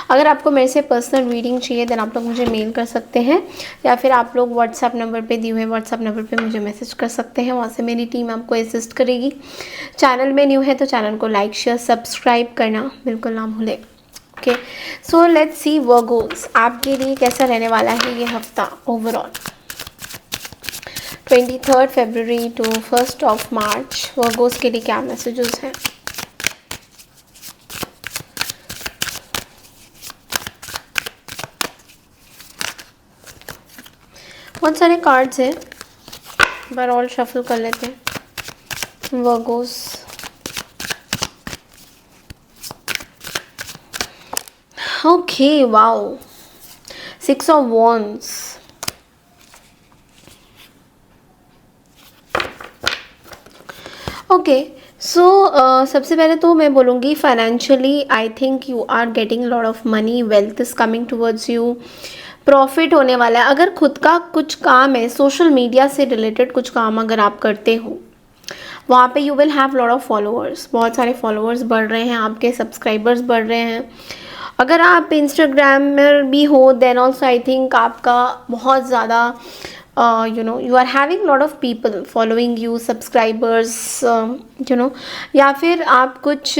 अगर आपको मेरे से पर्सनल रीडिंग चाहिए देन आप लोग मुझे मेल कर सकते हैं, या फिर आप लोग व्हाट्सएप नंबर पे दिए हुए व्हाट्सएप नंबर पे मुझे मैसेज कर सकते हैं। वहाँ से मेरी टीम आपको असिस्ट करेगी। चैनल में न्यू है तो चैनल को लाइक शेयर सब्सक्राइब करना बिल्कुल ना भूलें। Okay, so let's see Virgos आपके लिए कैसा रहने वाला है ये हफ्ता ओवरऑल। 23 फरवरी टू 1 मार्च वर्गोस के लिए क्या मैसेजेस हैं। बहुत सारे कार्ड्स हैं, ओवरऑल शफल कर लेते हैं Virgos. Okay, wow, 6 of wands. Okay, so सबसे पहले तो मैं बोलूँगी financially I think you are getting lot of money, wealth is coming towards you, profit होने वाला है। अगर खुद का कुछ काम है, सोशल मीडिया से रिलेटेड कुछ काम अगर आप करते हो, वहाँ पे you will have lot of followers. बहुत सारे फॉलोअर्स बढ़ रहे हैं, आपके सब्सक्राइबर्स बढ़ रहे हैं। अगर आप इंस्टाग्रामर भी हो देन ऑल्सो आई थिंक आपका बहुत ज़्यादा you are having lot of people following you, subscribers, या फिर आप कुछ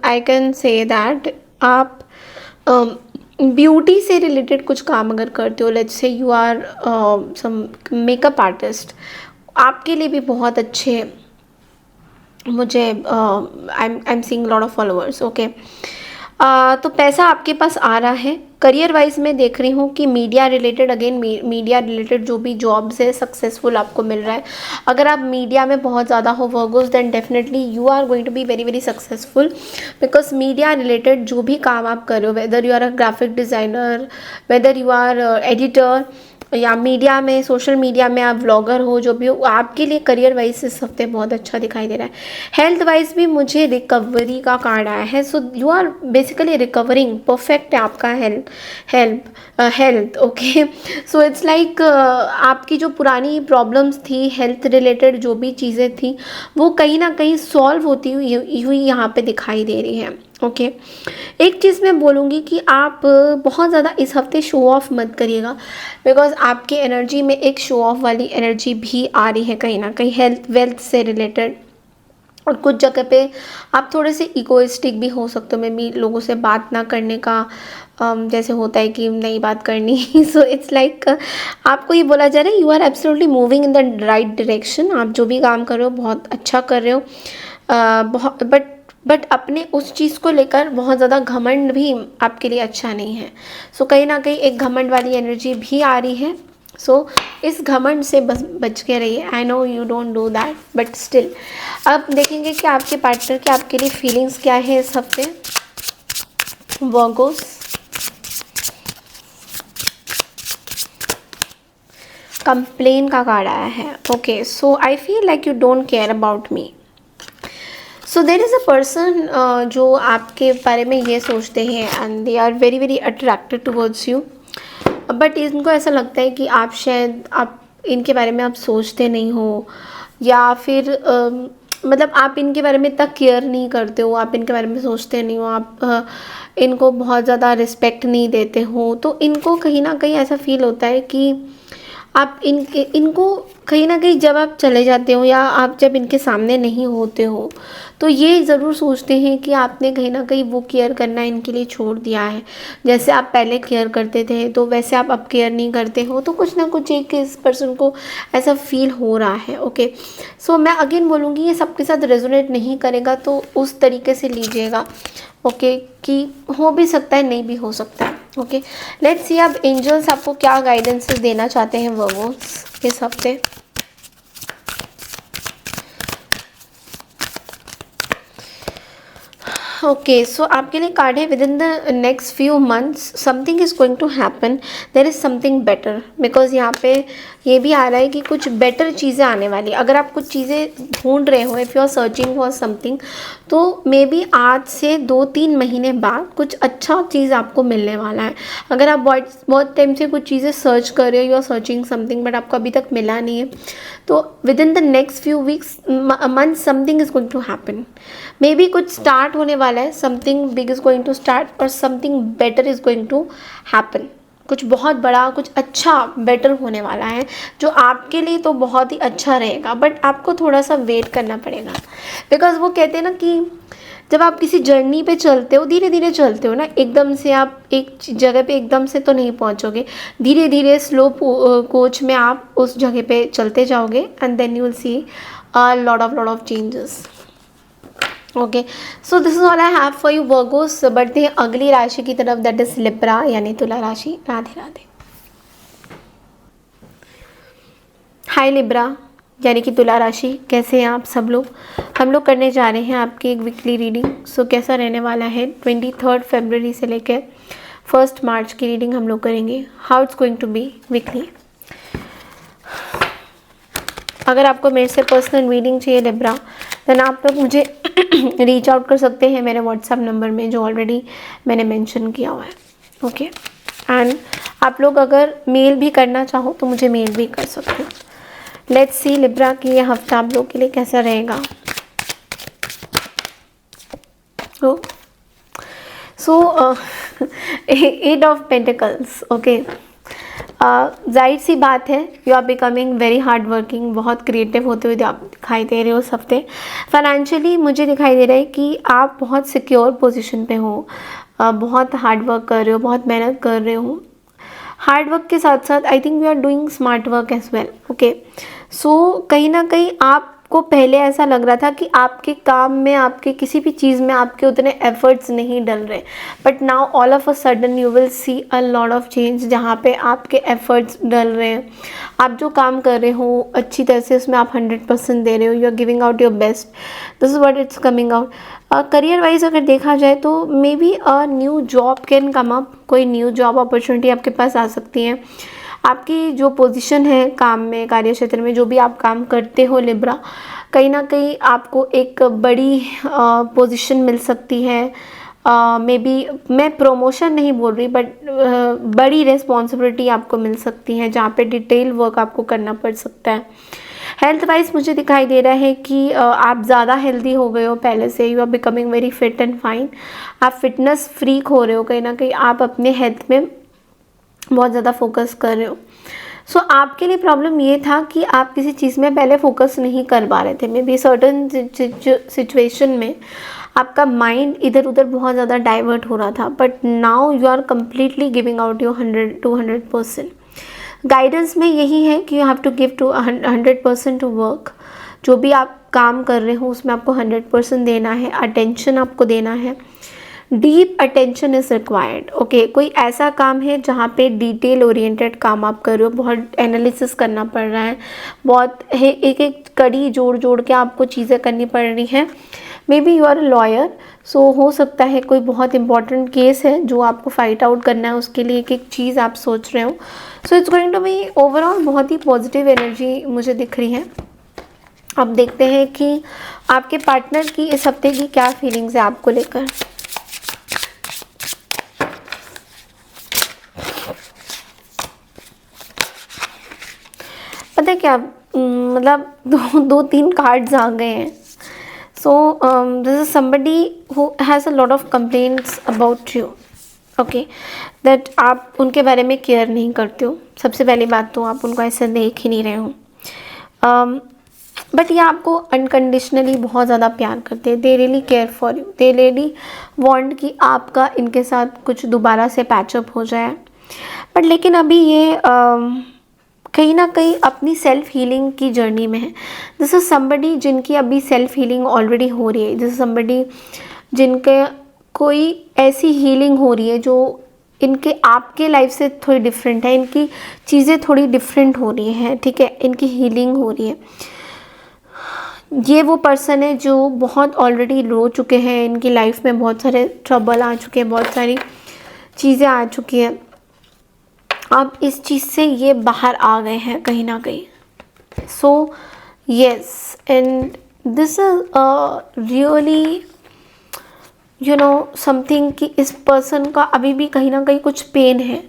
I can say that आप ब्यूटी से रिलेटेड कुछ काम अगर करते हो, let's say you are some makeup artist, आपके लिए भी बहुत अच्छे मुझे I am seeing lot of followers. Okay, तो पैसा आपके पास आ रहा है। करियर वाइज मैं देख रही हूँ कि media related, again media related जो भी जॉब्स है सक्सेसफुल आपको मिल रहा है। अगर आप मीडिया में बहुत ज़्यादा हो Virgos then definitely you are going to be very very successful, because media related जो भी काम आप कर रहे हो, whether you are a graphic designer, whether you are editor, या मीडिया में, सोशल मीडिया में आप व्लॉगर हो, जो भी हो, आपके लिए करियर वाइज इस हफ्ते बहुत अच्छा दिखाई दे रहा है। हेल्थ वाइज भी मुझे रिकवरी का कार्ड आया है, so you are basically recovering, perfect है आपका health. Okay, so it's like आपकी जो पुरानी प्रॉब्लम्स थी हेल्थ रिलेटेड, जो भी चीज़ें थी वो कहीं ना कहीं सॉल्व होती हुई यहाँ पे दिखाई दे रही है। ओके, एक चीज़ मैं बोलूँगी कि आप बहुत ज़्यादा इस हफ्ते शो ऑफ मत करिएगा, बिकॉज आपकी एनर्जी में एक शो ऑफ वाली एनर्जी भी आ रही है कहीं ना कहीं हेल्थ वेल्थ से रिलेटेड। और कुछ जगह पे आप थोड़े से इगोइस्टिक भी हो सकते हो, मे बी लोगों से बात ना करने का जैसे होता है कि नहीं बात करनी सो इट्स लाइक आपको ये बोला जा रहा है you are absolutely moving in the right direction. आप जो भी काम कर रहे हो बहुत अच्छा कर रहे हो, बहुत बट अपने उस चीज़ को लेकर बहुत ज़्यादा घमंड भी आपके लिए अच्छा नहीं है। सो कहीं ना कहीं एक घमंड वाली एनर्जी भी आ रही है। सो इस घमंड से बच के रहिए। I know you don't do that but still अब देखेंगे कि आपके पार्टनर के आपके लिए फीलिंग्स क्या है इस हफ्ते। वर्गोस, कंप्लेन का कार्ड आया है। Okay, so I feel like you don't care about me. So there is a person जो आपके बारे में ये सोचते हैं and they are very very attracted towards you, but इनको ऐसा लगता है कि आप शायद आप इनके बारे में आप सोचते नहीं हो, या फिर मतलब आप इनके बारे में इतना केयर नहीं करते हो, आप इनके बारे में सोचते नहीं हो, आप इनको बहुत ज़्यादा रिस्पेक्ट नहीं देते हो। तो इनको कहीं ना कहीं ऐसा फील होता है कि आप इनको कहीं ना कहीं जब आप चले जाते हो या आप जब इनके सामने नहीं होते हो तो ये ज़रूर सोचते हैं कि आपने कहीं ना कहीं वो केयर करना इनके लिए छोड़ दिया है। जैसे आप पहले केयर करते थे तो वैसे आप अब केयर नहीं करते हो, तो कुछ ना कुछ एक इस पर्सन को ऐसा फील हो रहा है। ओके, सो मैं अगेन बोलूँगी ये सबके साथ रेजोनेट नहीं करेगा तो उस तरीके से लीजिएगा। ओके, कि हो भी सकता है नहीं भी हो सकता है। ओके, लेट्स सी अब एंजल्स आपको क्या गाइडेंसेस देना चाहते हैं वर्गोस इस हफ्ते। ओके, सो आपके लिए कार्ड है within the next few months something is going to happen, there is something better. Because यहाँ पे ये भी आ रहा है कि कुछ बेटर चीज़ें आने वाली। अगर आप कुछ चीज़ें ढूंढ रहे हो, if you are searching for something, तो मे बी आज से 2-3 महीने बाद कुछ अच्छा चीज़ आपको मिलने वाला है। अगर आप बहुत टाइम से कुछ चीज़ें सर्च कर रहे हो, you are searching something but आपको अभी तक मिला नहीं है, तो within the next few weeks month something is going to happen. Maybe कुछ स्टार्ट होने वाला है, something big is going to start और something better is going to happen. कुछ बहुत बड़ा, कुछ अच्छा बेटर होने वाला है जो आपके लिए तो बहुत ही अच्छा रहेगा, बट आपको थोड़ा सा वेट करना पड़ेगा। बिकॉज वो कहते हैं ना कि जब आप किसी जर्नी पे चलते हो, धीरे धीरे चलते हो ना, एकदम से आप एक जगह पे एकदम से तो नहीं पहुंचोगे, धीरे धीरे स्लो कोच में आप उस जगह पे चलते जाओगे and then you will see a lot of changes. Okay, so this is all I have for you Virgos. बढ़ते हैं अगली राशि की तरफ, दैट इज लिब्रा यानी तुला राशि। राधे राधे। हाय लिब्रा यानी कि तुला राशि, कैसे हैं आप सब लोग। हम लोग करने जा रहे हैं आपकी एक वीकली रीडिंग। सो कैसा रहने वाला है 23 फरवरी से लेकर 1 मार्च की रीडिंग हम लोग करेंगे। How it's going to be weekly. अगर आपको मेरे से पर्सनल रीडिंग चाहिए लिब्रा, देन आप लोग मुझे रीच आउट कर सकते हैं मेरे व्हाट्सएप नंबर में जो ऑलरेडी मैंने मेंशन किया हुआ है। ओके, एंड आप लोग अगर मेल भी करना चाहो तो मुझे मेल भी कर सकते हो। लेट्स सी लिब्रा कि ये हफ्ता आप लोग के लिए कैसा रहेगा। सो 8 ऑफ पेंटिकल्स। ओके, जाहिर सी बात है you are becoming very hard working, बहुत क्रिएटिव होते हुए आप दिखाई दे रहे हो इस हफ्ते। फाइनेंशियली मुझे दिखाई दे रहा है कि आप बहुत सिक्योर पोजीशन पे हो, बहुत हार्ड वर्क कर रहे हो, बहुत मेहनत कर रहे हो। हार्ड वर्क के साथ साथ I think we are doing smart work as well. Okay, so कहीं ना कहीं आपको पहले ऐसा लग रहा था कि आपके काम में, आपके किसी भी चीज़ में आपके उतने एफर्ट्स नहीं डल रहे, but now all of a sudden you will see a lot of change जहाँ पे आपके एफर्ट्स डल रहे हैं। आप जो काम कर रहे हो अच्छी तरह से उसमें आप 100% दे रहे हो, you are giving out your best, this is what it's coming out. Career wise अगर देखा जाए तो maybe a new job can come up, कोई न्यू जॉब अपॉर्चुनिटी आपके पास आ सकती है। आपकी जो पोजीशन है काम में, कार्य क्षेत्र में जो भी आप काम करते हो लिब्रा, कहीं ना कहीं आपको एक बड़ी पोजीशन मिल सकती है। मे बी मैं प्रमोशन नहीं बोल रही बट बड़ी रिस्पॉन्सिबिलिटी आपको मिल सकती है जहाँ पे डिटेल वर्क आपको करना पड़ सकता है। हेल्थ वाइज मुझे दिखाई दे रहा है कि आप ज़्यादा हेल्दी हो गए हो पहले से, you are becoming very fit and fine. आप फिटनेस फ्रीक हो रहे हो, कहीं ना कहीं आप अपने हेल्थ में बहुत ज़्यादा फोकस कर रहे हो। सो आपके लिए प्रॉब्लम ये था कि आप किसी चीज़ में पहले फोकस नहीं कर पा रहे थे, मे बी सर्टन सिचुएशन में आपका माइंड इधर उधर बहुत ज़्यादा डाइवर्ट हो रहा था, but now you are completely giving out your 100% guidance में यही है कि you have to give to 100% to work. जो भी आप काम कर रहे हो उसमें आपको 100% देना है, अटेंशन आपको देना है, deep attention is required. Okay, कोई ऐसा काम है जहाँ पे डिटेल ओरिएंटेड काम आप कर रहे हो, बहुत एनालिसिस करना पड़ रहा है, बहुत है, एक एक कड़ी जोड़ जोड़ के आपको चीज़ें करनी पड़ रही हैं। May be you are a lawyer, so हो सकता है कोई बहुत इंपॉर्टेंट केस है जो आपको फाइट आउट करना है, उसके लिए एक एक चीज़ आप सोच रहे हो। So it's going to be overall बहुत ही पॉजिटिव एनर्जी मुझे दिख रही है। अब देखते हैं कि आपके पार्टनर की इस हफ्ते की क्या फीलिंग्स है आपको लेकर। पता है क्या, मतलब दो तीन कार्ड्स आ गए हैं। सो this is somebody who has a lot of complaints about you. Okay, that आप उनके बारे में केयर नहीं करते हो। सबसे पहली बात तो आप उनको ऐसे देख ही नहीं रहे हो, बट ये आपको अनकंडीशनली बहुत ज़्यादा प्यार करते हैं। They really care for you, they really want कि आपका इनके साथ कुछ दोबारा से पैचअप हो जाए। बट लेकिन अभी ये कहीं ना कहीं अपनी सेल्फ हीलिंग की जर्नी में है। दिस इज समबडी जिनकी अभी सेल्फ हीलिंग ऑलरेडी हो रही है। दिस इज समबडी जिनके कोई ऐसी हीलिंग हो रही है जो इनके आपके लाइफ से थोड़ी डिफरेंट है, इनकी चीज़ें थोड़ी डिफरेंट हो रही हैं, ठीक है, इनकी हीलिंग हो रही है। ये वो पर्सन है जो बहुत ऑलरेडी रो चुके हैं, इनकी लाइफ में बहुत सारे ट्रबल आ चुके हैं, बहुत सारी चीज़ें आ चुकी हैं। अब इस चीज़ से ये बाहर आ गए हैं कहीं ना कहीं। So yes, and this is really you know something कि इस पर्सन का अभी भी कहीं ना कहीं कुछ पेन है।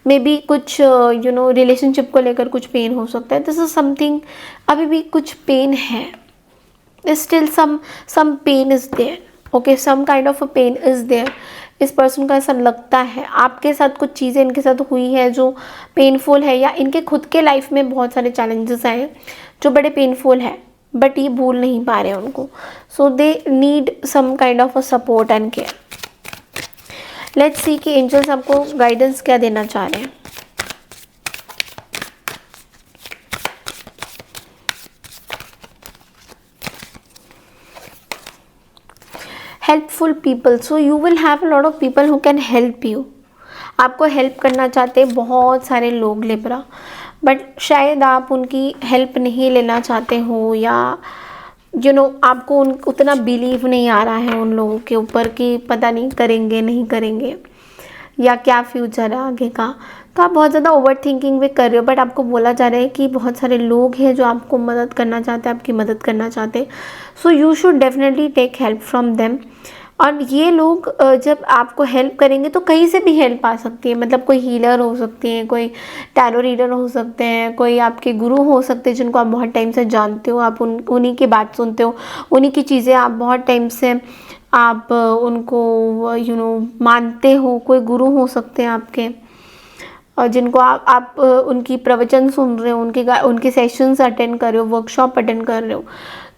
मे बी कुछ यू नो रिलेशनशिप को लेकर कुछ पेन हो सकता है। दिस इज समथिंग, अभी भी कुछ पेन है, still some pain is there, okay, some kind of a pain is there। इस पर्सन को ऐसा लगता है आपके साथ कुछ चीज़ें इनके साथ हुई है जो पेनफुल है, या इनके खुद के लाइफ में बहुत सारे चैलेंजेस आए जो बड़े पेनफुल है, बट ये भूल नहीं पा रहे हैं उनको। So they need some kind of a support and care. Let's see कि एंजल्स आपको गाइडेंस क्या देना चाह रहे हैं। Helpful people, so you will have a lot of people who can help you. आपको हेल्प करना चाहते हैं बहुत सारे लोग लिब्रा, बट शायद आप उनकी हेल्प नहीं लेना चाहते हो, या यू नो आपको उतना बिलीव नहीं आ रहा है उन लोगों के ऊपर कि पता नहीं करेंगे नहीं करेंगे, या क्या फ्यूचर है आगे का। तो आप बहुत ज़्यादा ओवर थिंकिंग भी कर रहे हो, बट आपको बोला जा रहा है कि बहुत सारे लोग हैं जो आपको मदद करना चाहते हैं, आपकी मदद करना चाहते हैं। So you should definitely take help from them. और ये लोग जब आपको हेल्प करेंगे तो कहीं से भी हेल्प आ सकती है, मतलब कोई हीलर हो सकती है, कोई टैरो रीडर हो सकते हैं, कोई आपके गुरु हो सकते हैं जिनको आप बहुत टाइम से जानते हो, आप उन्हीं की बात सुनते हो, उन्हीं की चीज़ें आप बहुत टाइम से आप उनको यू नो मानते हो। कोई गुरु हो सकते हैं आपके, और जिनको आप उनकी प्रवचन सुन रहे हो, उनके सेशंस अटेंड कर रहे हो, वर्कशॉप अटेंड कर रहे हो।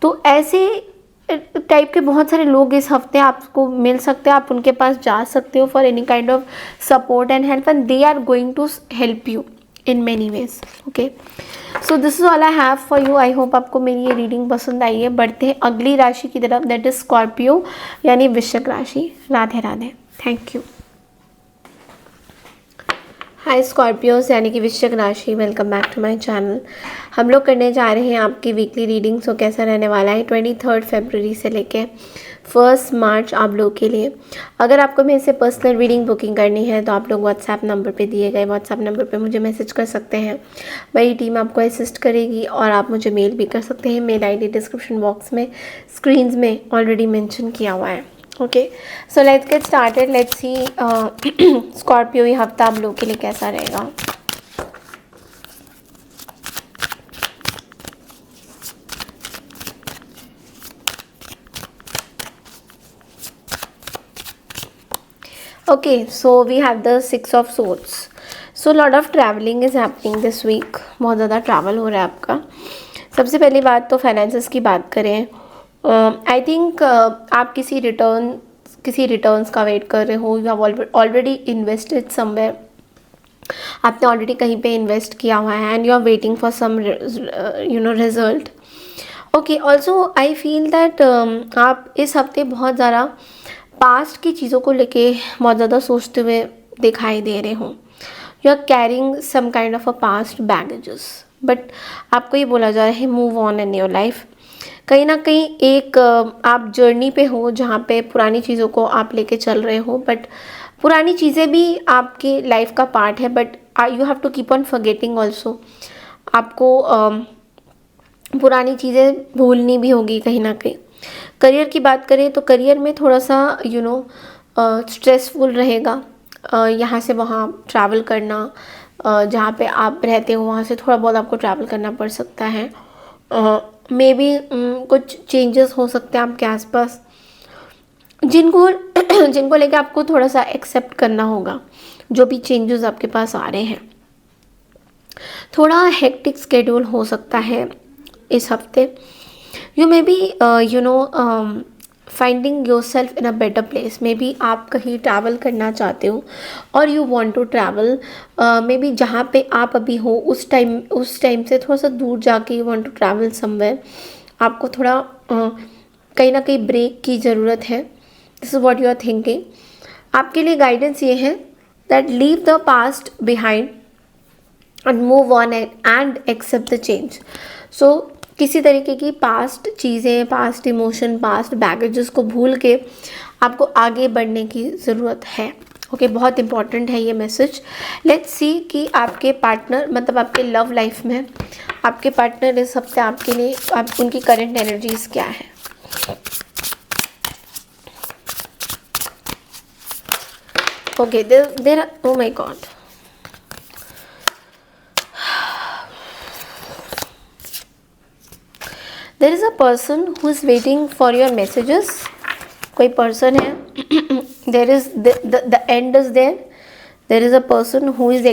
तो ऐसे टाइप के बहुत सारे लोग इस हफ्ते आपको मिल सकते हैं। आप उनके पास जा सकते हो for any kind of support and help, and they are going to help you in many ways. Okay, so this is all I have for you. I hope आपको मेरी ये रीडिंग पसंद आई है। बढ़ते हैं अगली राशि की तरफ, दैट इज स्कॉर्पियो यानी वृश्चिक राशि। Radhe Radhe, thank you. Hi Scorpios यानी कि वृश्चिक राशि, welcome back to my channel. हम लोग करने जा रहे हैं आपकी वीकली रीडिंग। सो कैसा रहने वाला है 23 फरवरी से लेके 1 मार्च आप लोग के लिए। अगर आपको मेरे से पर्सनल रीडिंग बुकिंग करनी है तो आप लोग व्हाट्सएप नंबर पे दिए गए व्हाट्सएप नंबर पे मुझे मैसेज कर सकते हैं। मेरी टीम आपको असिस्ट करेगी, और आप मुझे मेल भी कर सकते हैं। मेल ID डिस्क्रिप्शन बॉक्स में स्क्रीन्स में ऑलरेडी मेंशन किया हुआ है। Okay, so let's get started. Let's see Scorpio ये हफ्ता आप लोग के लिए कैसा रहेगा। Okay, so we have the 6 of Swords। So so lot of travelling is happening this week, बहुत ज़्यादा ट्रैवल हो रहा है आपका। सबसे पहली बात तो फाइनेंसेस की बात करें, आई थिंक आप किसी रिटर्न्स का वेट कर रहे हो, you have already invested somewhere, आपने ऑलरेडी कहीं पे इन्वेस्ट किया हुआ है and you are waiting for some result. Okay, also I feel that आप इस हफ्ते बहुत ज़्यादा पास्ट की चीज़ों को लेके बहुत ज़्यादा सोचते हुए दिखाई दे रहे हो। You are carrying some kind of a past baggages, but आपको ये बोला जा रहा है move on in your life. कहीं ना कहीं एक आप जर्नी पे हो जहाँ पे पुरानी चीज़ों को आप लेके चल रहे हो, बट पुरानी चीज़ें भी आपके लाइफ का पार्ट है, but you have to keep on forgetting also. आपको पुरानी चीज़ें भूलनी भी होगी कहीं ना कहीं। करियर की बात करें तो करियर में थोड़ा सा स्ट्रेसफुल रहेगा, यहाँ से वहाँ ट्रैवल करना, जहाँ पे आप रहते हो वहाँ से थोड़ा बहुत आपको ट्रैवल करना पड़ सकता है। मे बी कुछ चेंजेस हो सकते हैं आपके आसपास जिनको जिनको लेके आपको थोड़ा सा एक्सेप्ट करना होगा, जो भी चेंजेस आपके पास आ रहे हैं। थोड़ा हेक्टिक स्केड्यूल हो सकता है इस हफ्ते। You may be finding yourself in a better place. Maybe आप कहीं ट्रैवल करना चाहते हो और you want to travel, maybe जहाँ पे आप अभी हो उस टाइम से थोड़ा सा दूर जाके you want to travel somewhere. आपको थोड़ा कहीं ना कहीं ब्रेक की ज़रूरत है। This is what you are thinking. आपके लिए गाइडेंस ये है that leave the past behind and move on and accept the change. So किसी तरीके की पास्ट चीज़ें, पास्ट इमोशन, पास्ट बैगेजेस को भूल के आपको आगे बढ़ने की ज़रूरत है। ओके, बहुत इंपॉर्टेंट है ये मैसेज। लेट्स सी कि आपके पार्टनर, मतलब आपके लव लाइफ में आपके पार्टनर इस हफ्ते आपके लिए उनकी करंट एनर्जीज क्या है। Okay, there oh my God, there is a person who is waiting for your messages. कोई पर्सन है, there is the end is there is a person who is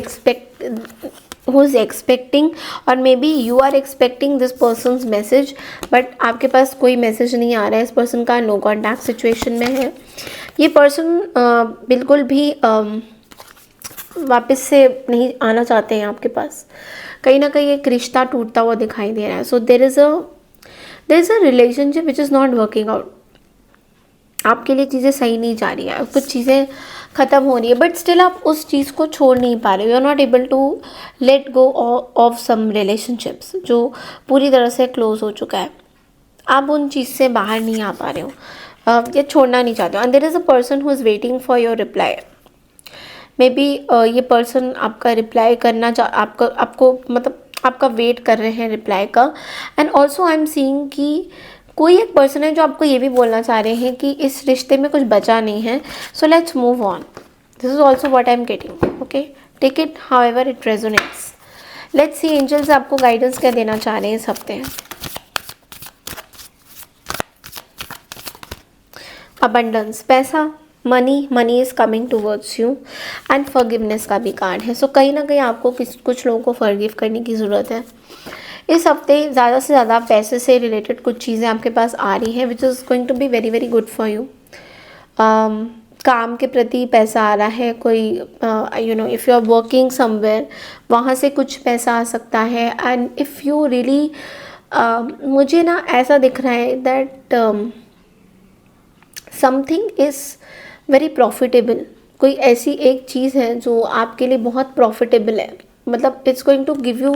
expecting और may be you are expecting this person's message, but आपके पास कोई message नहीं आ रहा है। इस पर्सन का नो कॉन्टैक्ट सिचुएशन में है। ये पर्सन बिल्कुल भी वापस से नहीं आना चाहते हैं आपके पास। कहीं ना कहीं एक रिश्ता टूटता हुआ दिखाई दे रहा है। So there is a relationship which is not working out. आपके लिए चीज़ें सही नहीं जा रही है, कुछ चीज़ें ख़त्म हो रही है, बट स्टिल आप उस चीज़ को छोड़ नहीं पा रहे हो। You are not able to let go of some relationships जो पूरी तरह से क्लोज हो चुका है। आप उन चीज़ से बाहर नहीं आ पा रहे हो, ये छोड़ना नहीं चाहते हो। And there is a person who is waiting for your reply. May be ये पर्सन आपका रिप्लाई करना आपको मतलब आपका वेट कर रहे हैं रिप्लाई का। And also I am seeing कि कोई एक पर्सन है जो आपको ये भी बोलना चाह रहे हैं कि इस रिश्ते में कुछ बचा नहीं है, so let's move on. This is also what I am getting. Okay, take it however it resonates. Let's see angels आपको गाइडेंस क्या देना चाह रहे हैं इस हफ्ते। अबंडेंस, पैसा, money is coming towards you and forgiveness का भी कार्ड है। सो कहीं ना कहीं आपको कुछ लोगों को फॉरगिव करने की ज़रूरत है। इस हफ्ते ज़्यादा से ज़्यादा पैसे से रिलेटेड कुछ चीज़ें आपके पास आ रही हैं which is going to be very very good for you. काम के प्रति पैसा आ रहा है, कोई if you are working somewhere वहाँ से कुछ पैसा आ सकता है। एंड इफ़ यू रियली मुझे ना ऐसा दिख रहा है that something is very profitable. कोई ऐसी एक चीज़ है जो आपके लिए बहुत प्रॉफिटेबल है, मतलब it's going to give you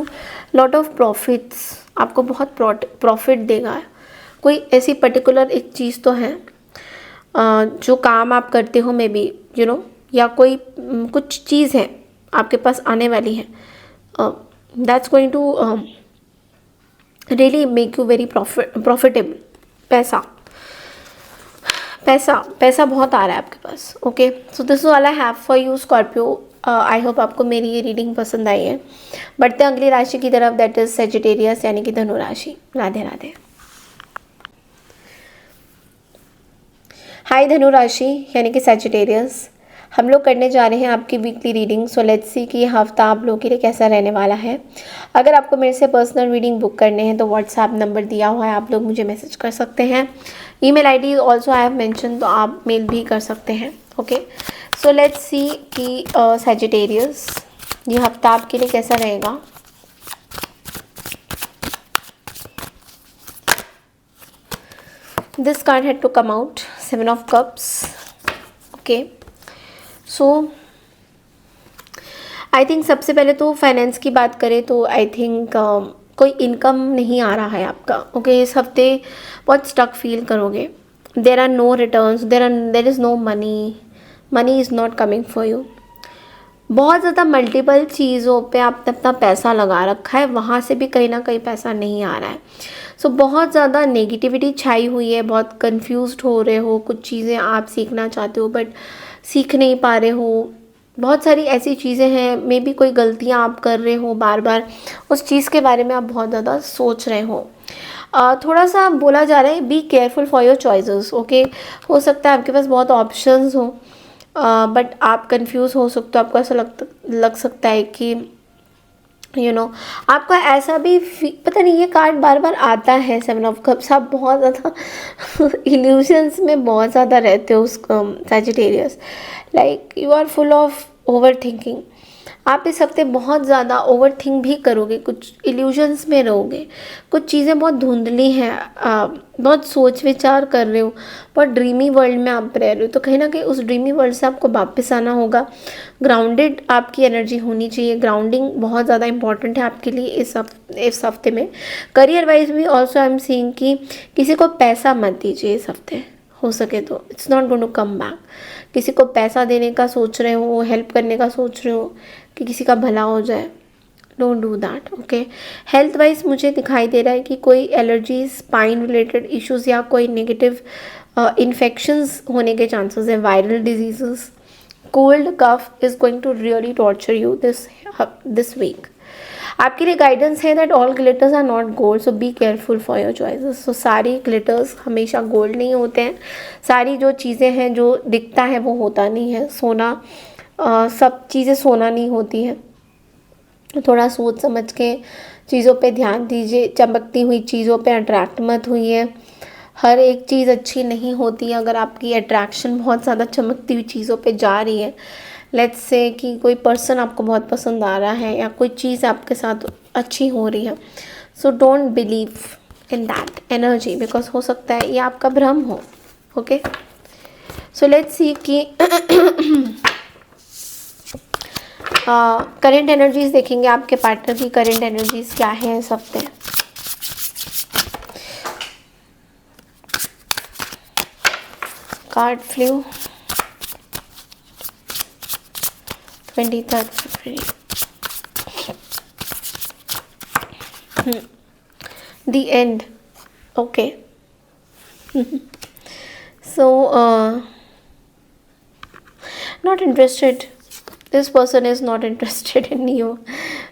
lot of profits, आपको बहुत प्रॉफिट देगा। कोई ऐसी पर्टिकुलर एक चीज़ तो है जो काम आप करते हो, मे बी या कोई कुछ चीज़ है आपके पास आने वाली है, that's going to really make you very profitable. पैसा बहुत आ रहा है आपके पास। Okay, so this is all I have for you Scorpio. I hope आपको मेरी ये रीडिंग पसंद आई है। बढ़ते हैं अगली राशि की तरफ, दैट इज सेजिटेरियस यानी कि धनु राशि। राधे राधे। हाय धनु राशि यानी कि सेजिटेरियस, हम लोग करने जा रहे हैं आपकी weekly reading. So let's see कि ये हफ्ता आप लोगों के लिए कैसा रहने वाला है। अगर आपको मेरे से पर्सनल रीडिंग बुक करने हैं तो व्हाट्सएप नंबर दिया हुआ है, आप लोग मुझे मैसेज कर सकते हैं। Email ID also I have mention, तो आप मेल भी कर सकते हैं। ओके, सो लेट्स सी कि सैजिटेरियस ये हफ्ता आपके लिए कैसा रहेगा। This card had to come out, 7 of cups. Okay, so I think सबसे पहले तो फाइनेंस की बात करें तो आई थिंक कोई इनकम नहीं आ रहा है आपका। ओके, इस हफ्ते बहुत स्टक फील करोगे। There are no returns, there is no money is not coming for you. बहुत ज़्यादा मल्टीपल चीज़ों पे आपने अपना पैसा लगा रखा है, वहाँ से भी कहीं ना कहीं पैसा नहीं आ रहा है। सो बहुत ज़्यादा नेगेटिविटी छाई हुई है, बहुत कंफ्यूज्ड हो रहे हो, कुछ चीज़ें आप सीखना चाहते हो बट सीख नहीं पा रहे हो। बहुत सारी ऐसी चीज़ें हैं, मे बी कोई गलतियाँ आप कर रहे हो, बार बार उस चीज़ के बारे में आप बहुत ज़्यादा सोच रहे हो। थोड़ा सा बोला जा रहा है B careful for your choices. Okay, हो सकता है आपके पास बहुत ऑप्शंस हो बट आप कंफ्यूज हो सकते हो। आपको ऐसा लग सकता है कि आपको ऐसा भी पता नहीं, ये कार्ड बार बार आता है 7 ऑफ कप्स। आप बहुत ज़्यादा इल्यूजन्स में बहुत ज़्यादा रहते हो उस Sagittarius, like you are full of overthinking. आप इस हफ्ते बहुत ज़्यादा ओवर थिंक भी करोगे, कुछ इल्यूजन्स में रहोगे, कुछ चीज़ें बहुत धुंधली हैं, बहुत सोच विचार कर रहे हो, बहुत ड्रीमी वर्ल्ड में आप रह रहे हो। तो कहीं ना कहीं उस ड्रीमी वर्ल्ड से आपको वापस आना होगा। ग्राउंडेड आपकी एनर्जी होनी चाहिए, ग्राउंडिंग बहुत ज़्यादा इंपॉर्टेंट है आपके लिए इस हफ्ते में। करियर वाइज भी ऑल्सो आई एम सीइंग कि किसी को पैसा मत दीजिए इस हफ्ते, हो सके तो it's not going to come back. किसी को पैसा देने का सोच रहे हो, हेल्प करने का सोच रहे हो कि किसी का भला हो जाए, don't do that. Okay, health wise मुझे दिखाई दे रहा है कि कोई एलर्जीज, स्पाइन रिलेटेड इश्यूज या कोई नेगेटिव इन्फेक्शंस होने के चांसेस है, viral diseases, cold cough is going to really torture you this week. आपके लिए गाइडेंस है that all glitters are not gold, so be careful for your choices. So सारी glitters हमेशा गोल्ड नहीं होते हैं, सारी जो चीज़ें हैं जो दिखता है वो होता नहीं है। सोना सब चीज़ें सोना नहीं होती हैं, थोड़ा सोच समझ के चीज़ों पे ध्यान दीजिए। चमकती हुई चीज़ों पे अट्रैक्ट मत हुई। हर एक चीज़ अच्छी नहीं होती। अगर आपकी अट्रैक्शन बहुत ज़्यादा चमकती हुई चीज़ों पे जा रही है, लेट्स से कि कोई पर्सन आपको बहुत पसंद आ रहा है या कोई चीज़ आपके साथ अच्छी हो रही है, so don't believe in that energy, because हो सकता है ये आपका भ्रम हो। ओके, सो लेट्स सी कि करेंट एनर्जीज देखेंगे, आपके पार्टनर की करेंट एनर्जीज क्या है इस हफ्ते। Card flu 23 February, the end. Okay. So not interested, this person is not interested in you,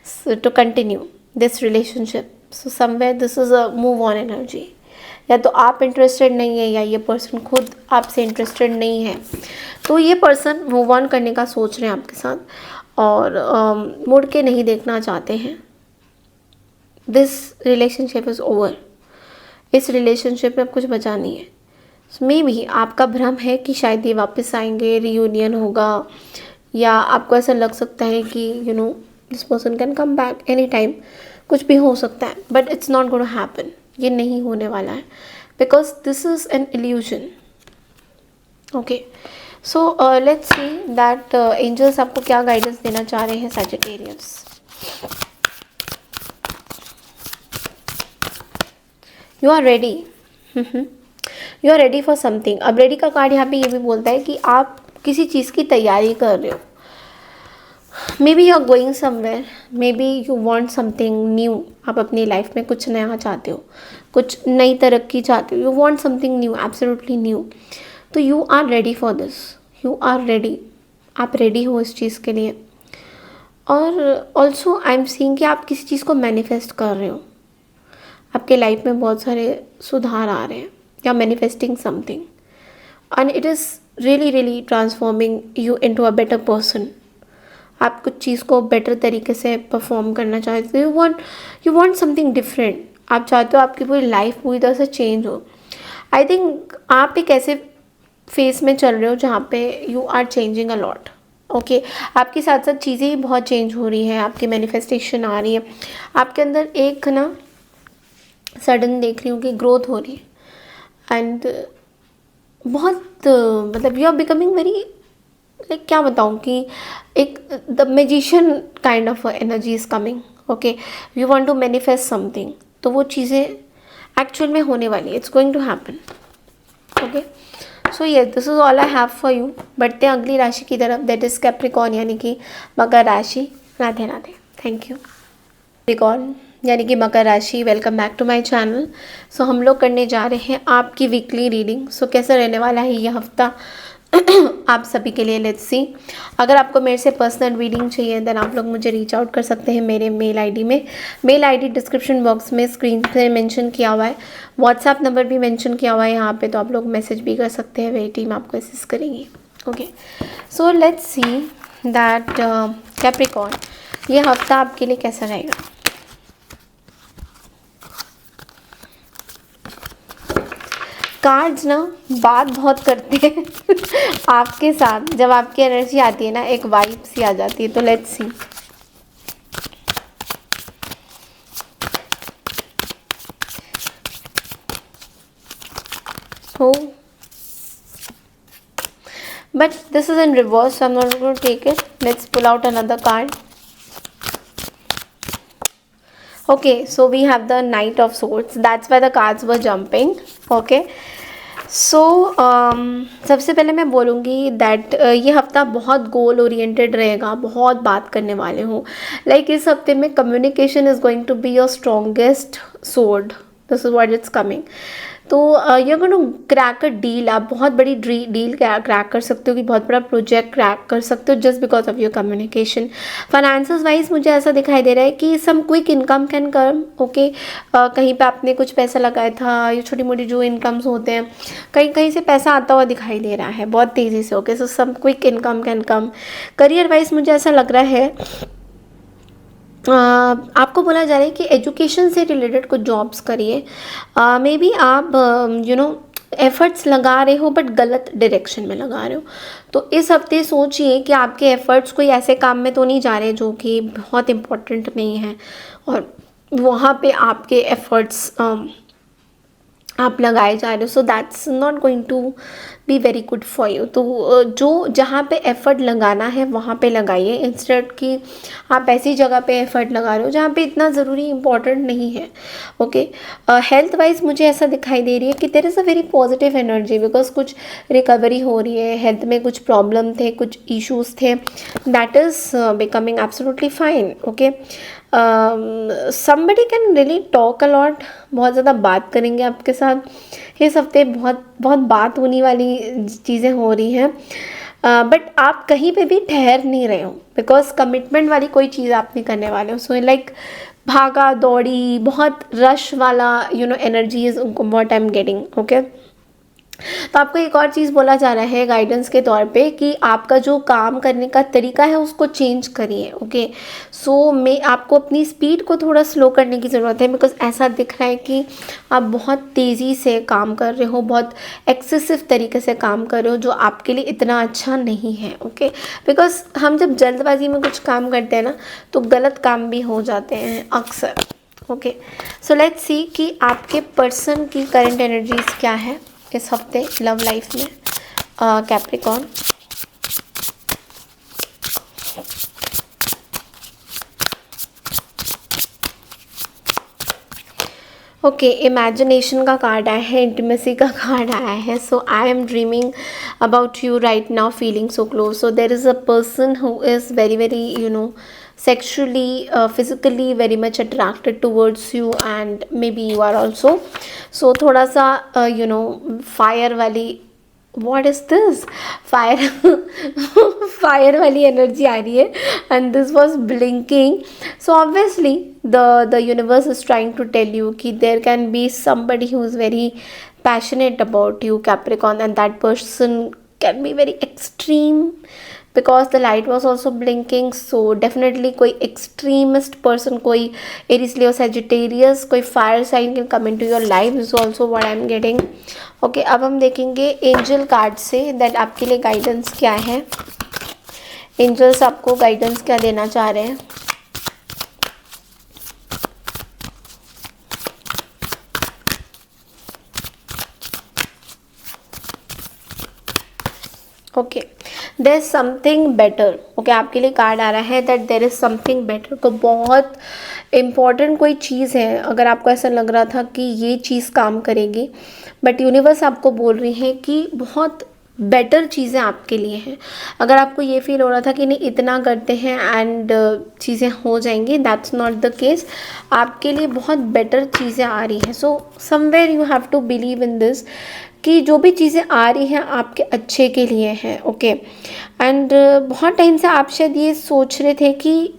so to continue this relationship. So somewhere this is a move on energy, या तो आप interested नहीं है या ये पर्सन खुद आपसे interested नहीं है। तो ये पर्सन मूव ऑन करने का सोच रहे हैं आपके साथ और मुड़ के नहीं देखना चाहते हैं। दिस रिलेशनशिप इज़ ओवर, इस रिलेशनशिप में अब कुछ बचा नहीं है। मे बी आपका भ्रम है कि शायद ये वापस आएंगे, रियूनियन होगा, या आपको ऐसा लग सकता है कि this person can come back any time, कुछ भी हो सकता है, but it's not going to happen. ये नहीं होने वाला है, because this is an illusion. Okay, so let's see that angels आपको क्या गाइडेंस देना चाह रहे हैं Sagittarius. You are ready, you are ready for something. अब रेडी का कार्ड यहाँ पे ये भी बोलता है कि आप किसी चीज़ की तैयारी कर रहे हो। May be you are going somewhere, may be you want something new. आप अपनी लाइफ में कुछ नया चाहते हो, कुछ नई तरक्की चाहते हो, you want something new, absolutely new. तो you are ready for this, you are ready, आप रेडी हो इस चीज़ के लिए। और ऑल्सो आई एम सीइंग कि आप किसी चीज़ को मैनिफेस्ट कर रहे हो, आपके लाइफ में बहुत सारे सुधार आ रहे हैं, या manifesting something, and it is really really transforming you into a better person. आप कुछ चीज़ को बेटर तरीके से परफॉर्म करना चाहते हो, यू वांट समथिंग डिफरेंट। आप चाहते हो आपकी पूरी लाइफ पूरी तरह से चेंज हो। आई थिंक आप एक ऐसे फेस में चल रहे हो जहाँ पे you are changing a lot. Okay, आपके साथ साथ चीज़ें ही बहुत चेंज हो रही हैं, आपकी मैनिफेस्टेशन आ रही है, आपके अंदर एक ना सडन देख रही हूँ कि ग्रोथ हो रही है। एंड बहुत मतलब you are becoming very, like क्या बताऊँ कि एक the magician kind of energy is coming. Okay, you want to manifest something, तो वो चीज़ें एक्चुअल में होने वाली है, it's going to happen. Okay, so ये this is all I have for you. बढ़ते हैं अगली राशि की तरफ, दैट इज़ कैप्रिकॉर्न यानी कि मकर राशि। Radhe Radhe, thank you. Capricorn यानी कि मकर राशि, welcome back to my channel. So हम लोग करने जा रहे हैं आपकी वीकली रीडिंग। सो कैसा रहने वाला है ये हफ्ता आप सभी के लिए, लेट्स सी। अगर आपको मेरे से पर्सनल रीडिंग चाहिए देन आप लोग मुझे रीच आउट कर सकते हैं मेरे मेल आईडी में। मेल आईडी डिस्क्रिप्शन बॉक्स में स्क्रीन पे मेंशन किया हुआ है, व्हाट्सएप नंबर भी मेंशन किया हुआ है यहाँ पे, तो आप लोग मैसेज भी कर सकते हैं, मेरी टीम आपको असिस्ट करेगी। Okay, so let's see that Capricorn ये हफ्ता आपके लिए कैसा रहेगा। कार्ड्स ना बात बहुत करते हैं आपके साथ, जब आपकी एनर्जी आती है ना एक वाइब सी आ जाती है। तो लेट्स सी। हो but this is in reverse, I am not going to take it. Let's pull out another card. Okay, so we have the Knight of Swords. That's why the cards were jumping. Okay, so सबसे पहले मैं बोलूँगी that ये हफ्ता बहुत goal oriented रहेगा, बहुत बात करने वाले हो। लाइक इस हफ्ते में communication is going to be your strongest sword, this is what it's coming. तो you are going to crack a deal, आप बहुत बड़ी डील क्रैक कर सकते हो, कि बहुत बड़ा प्रोजेक्ट क्रैक कर सकते हो just because of your communication. Finances wise मुझे ऐसा दिखाई दे रहा है कि some quick income can come. Okay, कहीं पे आपने कुछ पैसा लगाया था, ये छोटी मोटी जो इनकम्स होते हैं, कहीं कहीं से पैसा आता हुआ दिखाई दे रहा है बहुत तेज़ी से। Okay, so some quick income can come. Career wise मुझे ऐसा लग रहा है आपको बोला जा रहा है कि एजुकेशन से रिलेटेड कुछ जॉब्स करिए। मे बी आप एफ़र्ट्स लगा रहे हो बट गलत डायरेक्शन में लगा रहे हो। तो इस हफ्ते सोचिए कि आपके एफ़र्ट्स कोई ऐसे काम में तो नहीं जा रहे जो कि बहुत इम्पोर्टेंट नहीं है, और वहाँ पे आपके एफ़र्ट्स आप लगाए जा रहे हो, so that's not going to be very good for you. तो जो जहाँ पे एफ़र्ट लगाना है वहाँ पे लगाइए, इंस्टेड कि आप ऐसी जगह पे एफ़र्ट लगा रहे हो जहाँ पे इतना ज़रूरी इम्पॉर्टेंट नहीं है। ओके, हेल्थ वाइज मुझे ऐसा दिखाई दे रही है कि there is a very positive energy, because कुछ रिकवरी हो रही है, हेल्थ में कुछ प्रॉब्लम थे, कुछ इश्यूज थे, that is becoming absolutely fine. Okay, somebody can really talk a lot, बहुत ज़्यादा बात करेंगे आपके साथ इस हफ्ते, बहुत बहुत बात होने वाली चीज़ें हो रही हैं। बट आप कहीं पे भी ठहर नहीं रहे हो, बिकॉज कमिटमेंट वाली कोई चीज़ आप नहीं करने वाले हो। सो लाइक भागा दौड़ी, बहुत रश वाला energies what I am getting. Okay, तो आपको एक और चीज़ बोला जा रहा है गाइडेंस के तौर पे कि आपका जो काम करने का तरीका है उसको चेंज करिए। ओके, सो मैं आपको अपनी स्पीड को थोड़ा स्लो करने की ज़रूरत है, बिकॉज ऐसा दिख रहा है कि आप बहुत तेज़ी से काम कर रहे हो, बहुत एक्सेसिव तरीके से काम कर रहे हो, जो आपके लिए इतना अच्छा नहीं है। ओके, बिकॉज हम जब जल्दबाजी में कुछ काम करते हैं ना तो गलत काम भी हो जाते हैं अक्सर। ओके, सो लेट्स सी कि आपके पर्सन की करंट एनर्जीज क्या है इस हफ्ते लव लाइफ में कैप्रिकॉर्न। ओके, इमेजिनेशन का कार्ड आया है, इंटीमेसी का कार्ड आया है। So I am dreaming about you right now, feeling so close. So there is a person who is very very sexually, physically very much attracted towards you, and maybe you are also. So थोड़ा सा fire वाली, what is this, fire fire वाली energy आ रही है, and this was blinking. So obviously the universe is trying to tell you कि there can be somebody who is very passionate about you Capricorn, and that person can be very extreme because the light was also blinking. So definitely कोई extremist person, कोई Aries Leo Sagittarius, कोई fire sign can come into your life is also what I'm getting. Okay, अब हम देखेंगे angel card से that आपके लिए guidance क्या है, एंजल्स आपको गाइडेंस क्या देना चाह रहे हैं. Okay, there is something better. Okay, आपके लिए कार्ड आ रहा है that there is something better. तो बहुत इम्पॉर्टेंट कोई चीज़ है. अगर आपको ऐसा लग रहा था कि ये चीज़ काम करेगी, बट यूनिवर्स आपको बोल रही है कि बहुत बेटर चीज़ें आपके लिए हैं. अगर आपको ये फील हो रहा था कि नहीं इतना करते हैं एंड चीज़ें हो जाएंगी, दैट्स नॉट द केस. आपके लिए बहुत बेटर चीज़ें आ रही हैं. So somewhere you have to believe in this कि जो भी चीज़ें आ रही हैं आपके अच्छे के लिए हैं. ओके, एंड बहुत टाइम से आप शायद ये सोच रहे थे कि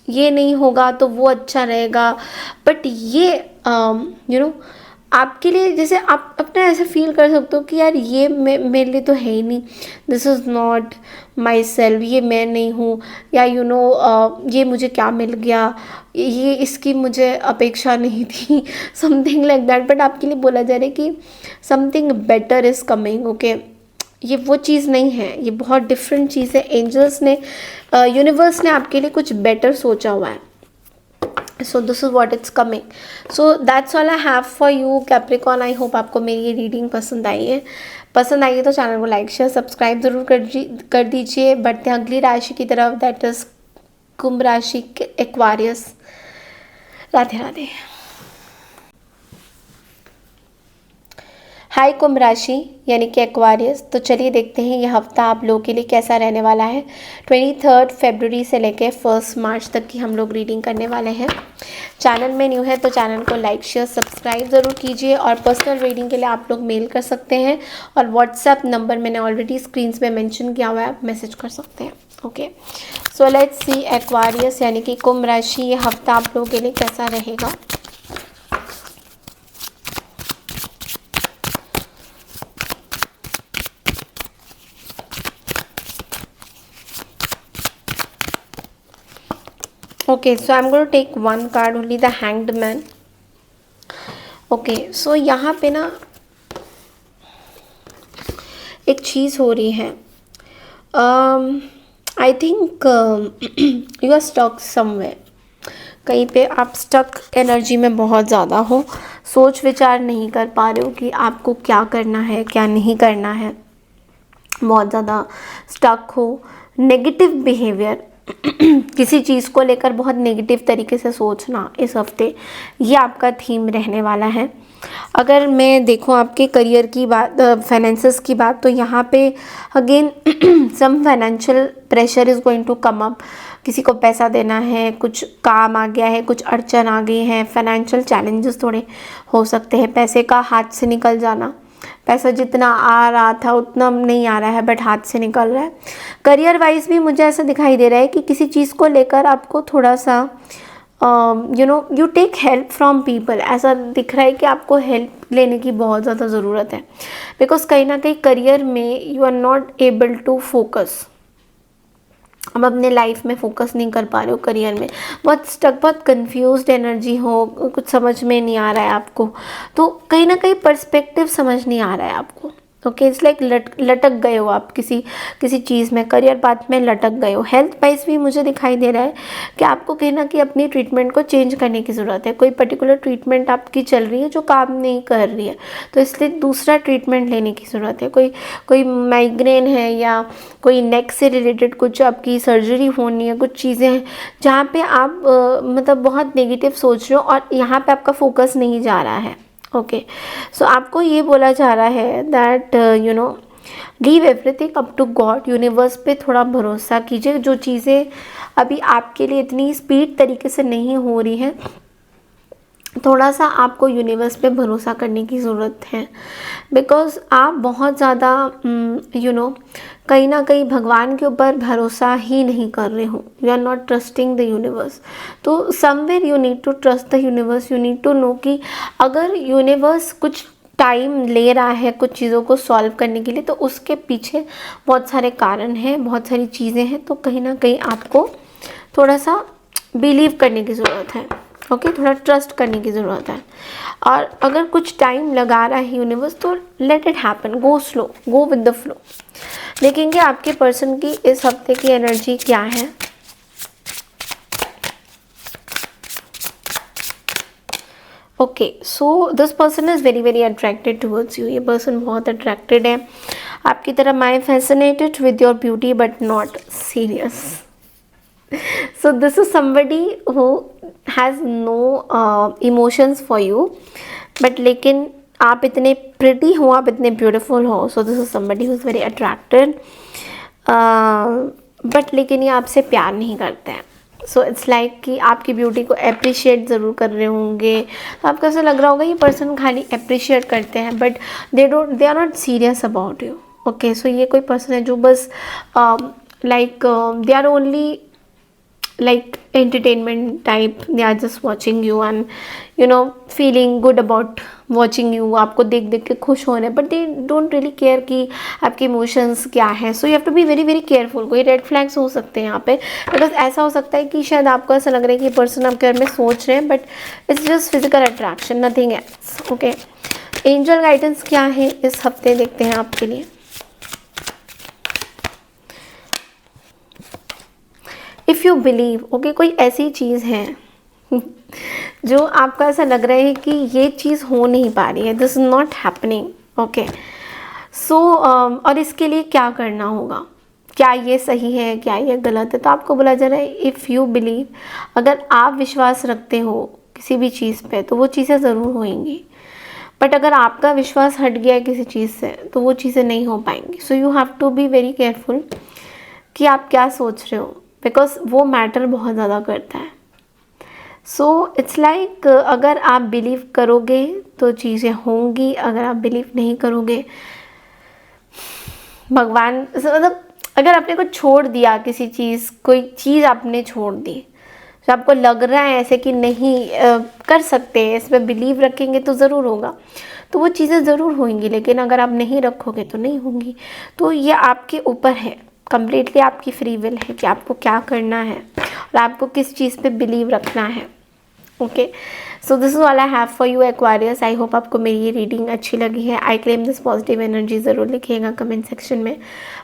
ये नहीं होगा तो वो अच्छा रहेगा, बट ये यू नो आपके लिए, जैसे आप अपना ऐसा फील कर सकते हो कि यार ये मेरे लिए तो है ही नहीं, this is not my self, ये मैं नहीं हूँ, या ये मुझे क्या मिल गया, ये इसकी मुझे अपेक्षा नहीं थी, समथिंग लाइक दैट. बट आपके लिए बोला जा रहा है कि something better is coming. Okay, ये वो चीज़ नहीं है, ये बहुत डिफरेंट चीज़ है. एंजल्स ने, यूनिवर्स ने आपके लिए कुछ बेटर सोचा हुआ है. So this is what it's coming. So that's all I have for you Capricorn. I hope आपको मेरी ये रीडिंग पसंद आई है. पसंद आई है तो चैनल को लाइक शेयर सब्सक्राइब ज़रूर कर दीजिए. बढ़ते हैं अगली राशि की तरफ, दैट इज़ कुंभ राशि, एक्वारियस. राधे राधे. हाय कुंभ राशि यानी कि एक्वारियस. तो चलिए देखते हैं ये हफ्ता आप लोगों के लिए कैसा रहने वाला है. 23 फरवरी से लेकर 1 मार्च तक की हम लोग रीडिंग करने वाले हैं. चैनल में न्यू है तो चैनल को लाइक शेयर सब्सक्राइब ज़रूर कीजिए. और पर्सनल रीडिंग के लिए आप लोग मेल कर सकते हैं, और व्हाट्सएप नंबर मैंने ऑलरेडी स्क्रीन पे मेंशन किया हुआ है, आप मैसेज कर सकते हैं. Okay, so let's C Aquarius यानी कि कुंभ राशि, ये हफ्ता आप लोगों के लिए कैसा रहेगा. Okay, so I'm going to take one card only, the Hanged Man. Okay, so यहाँ पे ना एक चीज़ हो रही है. I think you are stuck somewhere. कहीं पे आप स्टक एनर्जी में बहुत ज़्यादा हो, सोच विचार नहीं कर पा रहे हो कि आपको क्या करना है क्या नहीं करना है. बहुत ज़्यादा स्टक हो. नेगेटिव बिहेवियर, किसी चीज़ को लेकर बहुत नेगेटिव तरीके से सोचना इस हफ्ते, ये आपका थीम रहने वाला है. अगर मैं देखूं आपके करियर की बात, फाइनेंसेस की बात, तो यहाँ पे again some financial pressure is going to come up. किसी को पैसा देना है, कुछ काम आ गया है, कुछ अड़चन आ गई है, फाइनेंशियल चैलेंजेस थोड़े हो सकते हैं. पैसे का हाथ से निकल जाना, पैसा जितना आ रहा था उतना नहीं आ रहा है बट हाथ से निकल रहा है. करियर वाइज भी मुझे ऐसा दिखाई दे रहा है कि किसी चीज़ को लेकर आपको थोड़ा सा you take help from people. ऐसा दिख रहा है कि आपको हेल्प लेने की बहुत ज़्यादा ज़रूरत है, बिकॉज कहीं ना कहीं करियर में you are not able to focus. अब अपने लाइफ में फोकस नहीं कर पा रहे हो, करियर में बहुत स्टक, बहुत कंफ्यूज्ड एनर्जी हो, कुछ समझ में नहीं आ रहा है आपको. तो कहीं ना कहीं पर्सपेक्टिव समझ नहीं आ रहा है आपको. ओके, इट्स लाइक लटक गए हो आप किसी चीज़ में, करियर पाथ में लटक गए हो. हेल्थ वाइज भी मुझे दिखाई दे रहा है कि आपको कहीं ना कहीं अपनी ट्रीटमेंट को चेंज करने की ज़रूरत है. कोई पर्टिकुलर ट्रीटमेंट आपकी चल रही है जो काम नहीं कर रही है, तो इसलिए दूसरा ट्रीटमेंट लेने की ज़रूरत है. कोई माइग्रेन है या कोई नेक से रिलेटेड कुछ आपकी सर्जरी होनी है, कुछ चीज़ें हैं जहाँ पे आप मतलब बहुत नेगेटिव सोच रहे हो और यहाँ पे आपका फोकस नहीं जा रहा है. ओके, सो आपको ये बोला जा रहा है that give everything up to God. Universe पे थोड़ा भरोसा कीजिए. जो चीज़ें अभी आपके लिए इतनी स्पीड तरीके से नहीं हो रही हैं, थोड़ा सा आपको यूनिवर्स पे भरोसा करने की ज़रूरत है. बिकॉज आप बहुत ज़्यादा कहीं ना कहीं भगवान के ऊपर भरोसा ही नहीं कर रहे हो. You are not trusting the universe. तो somewhere you need to trust the universe. You need to know कि अगर यूनिवर्स कुछ टाइम ले रहा है कुछ चीज़ों को सॉल्व करने के लिए, तो उसके पीछे बहुत सारे कारण हैं, बहुत सारी चीज़ें हैं। तो कहीं ना कहीं आपको थोड़ा सा बिलीव करने की ज़रूरत है, ओके, थोड़ा ट्रस्ट करने की ज़रूरत है। और अगर कुछ टाइम लगा रहा है यूनिवर्स, तो let it happen, go slow, go with the flow. देखेंगे आपके पर्सन की इस हफ्ते की एनर्जी क्या है। Okay, so this person is very very attracted towards you. ये पर्सन बहुत अट्रैक्टेड है आपकी तरफ। My fascinated with your beauty but not serious. So this is somebody who has no emotions for you, but लेकिन आप इतने pretty हो, आप इतने beautiful हो, so this is somebody who is very attracted, but लेकिन ये आपसे प्यार नहीं करते हैं। सो इट्स लाइक कि आपकी ब्यूटी को अप्रिशिएट ज़रूर कर रहे होंगे, तो आपको ऐसा लग रहा होगा ये पर्सन खाली अप्रिशिएट करते हैं, but they are not serious about you. Okay, so ये कोई पर्सन है जो बस like they are only like entertainment type, they are just watching you and feeling good about watching you, आपको देख देख के खुश हो रहे हैं, but they don't really care कि आपके इमोशंस क्या है। so you have to be very very careful। कोई रेड फ्लैग्स हो सकते हैं यहाँ पे, बिकॉज ऐसा हो सकता है कि शायद आपको ऐसा लग रहा है कि पर्सन आपके बारे में सोच रहे हैं, but it's just physical attraction, nothing else. Okay, angel guidance क्या है इस हफ्ते, देखते हैं आपके लिए। इफ़ यू बिलीव, ओके, कोई ऐसी चीज़ है जो आपको ऐसा लग रहा है कि ये चीज़ हो नहीं पा रही है, this is not happening, okay, so और इसके लिए क्या करना होगा, क्या ये सही है, क्या ये गलत है। तो आपको बोला जा रहा है इफ़ यू बिलीव, अगर आप विश्वास रखते हो किसी भी चीज़ पे तो वो चीज़ें ज़रूर होएंगी, बट अगर आपका विश्वास हट गया है किसी चीज़ से तो वो चीज़ें नहीं हो पाएंगी। So you have to be very careful कि आप क्या सोच रहे हो, बिकॉज वो मैटर बहुत ज़्यादा करता है। सो इट्स लाइक अगर आप बिलीव करोगे तो चीज़ें होंगी, अगर आप बिलीव नहीं करोगे, भगवान मतलब अगर आपने कुछ छोड़ दिया, किसी चीज़, कोई चीज़ आपने छोड़ दी, तो आपको लग रहा है ऐसे कि नहीं कर सकते, इस पर बिलीव रखेंगे तो ज़रूर होगा, तो वो चीज़ें ज़रूर होंगी, लेकिन अगर आप नहीं रखोगे तो नहीं होंगी। तो ये आपके ऊपर है, कम्प्लीटली आपकी फ्री विल है कि आपको क्या करना है और आपको किस चीज़ पे बिलीव रखना है। Okay, so this is all I have for you Aquarius. I hope आपको मेरी ये रीडिंग अच्छी लगी है। आई क्लेम दिस पॉजिटिव एनर्जी ज़रूर लिखिएगा कमेंट सेक्शन में।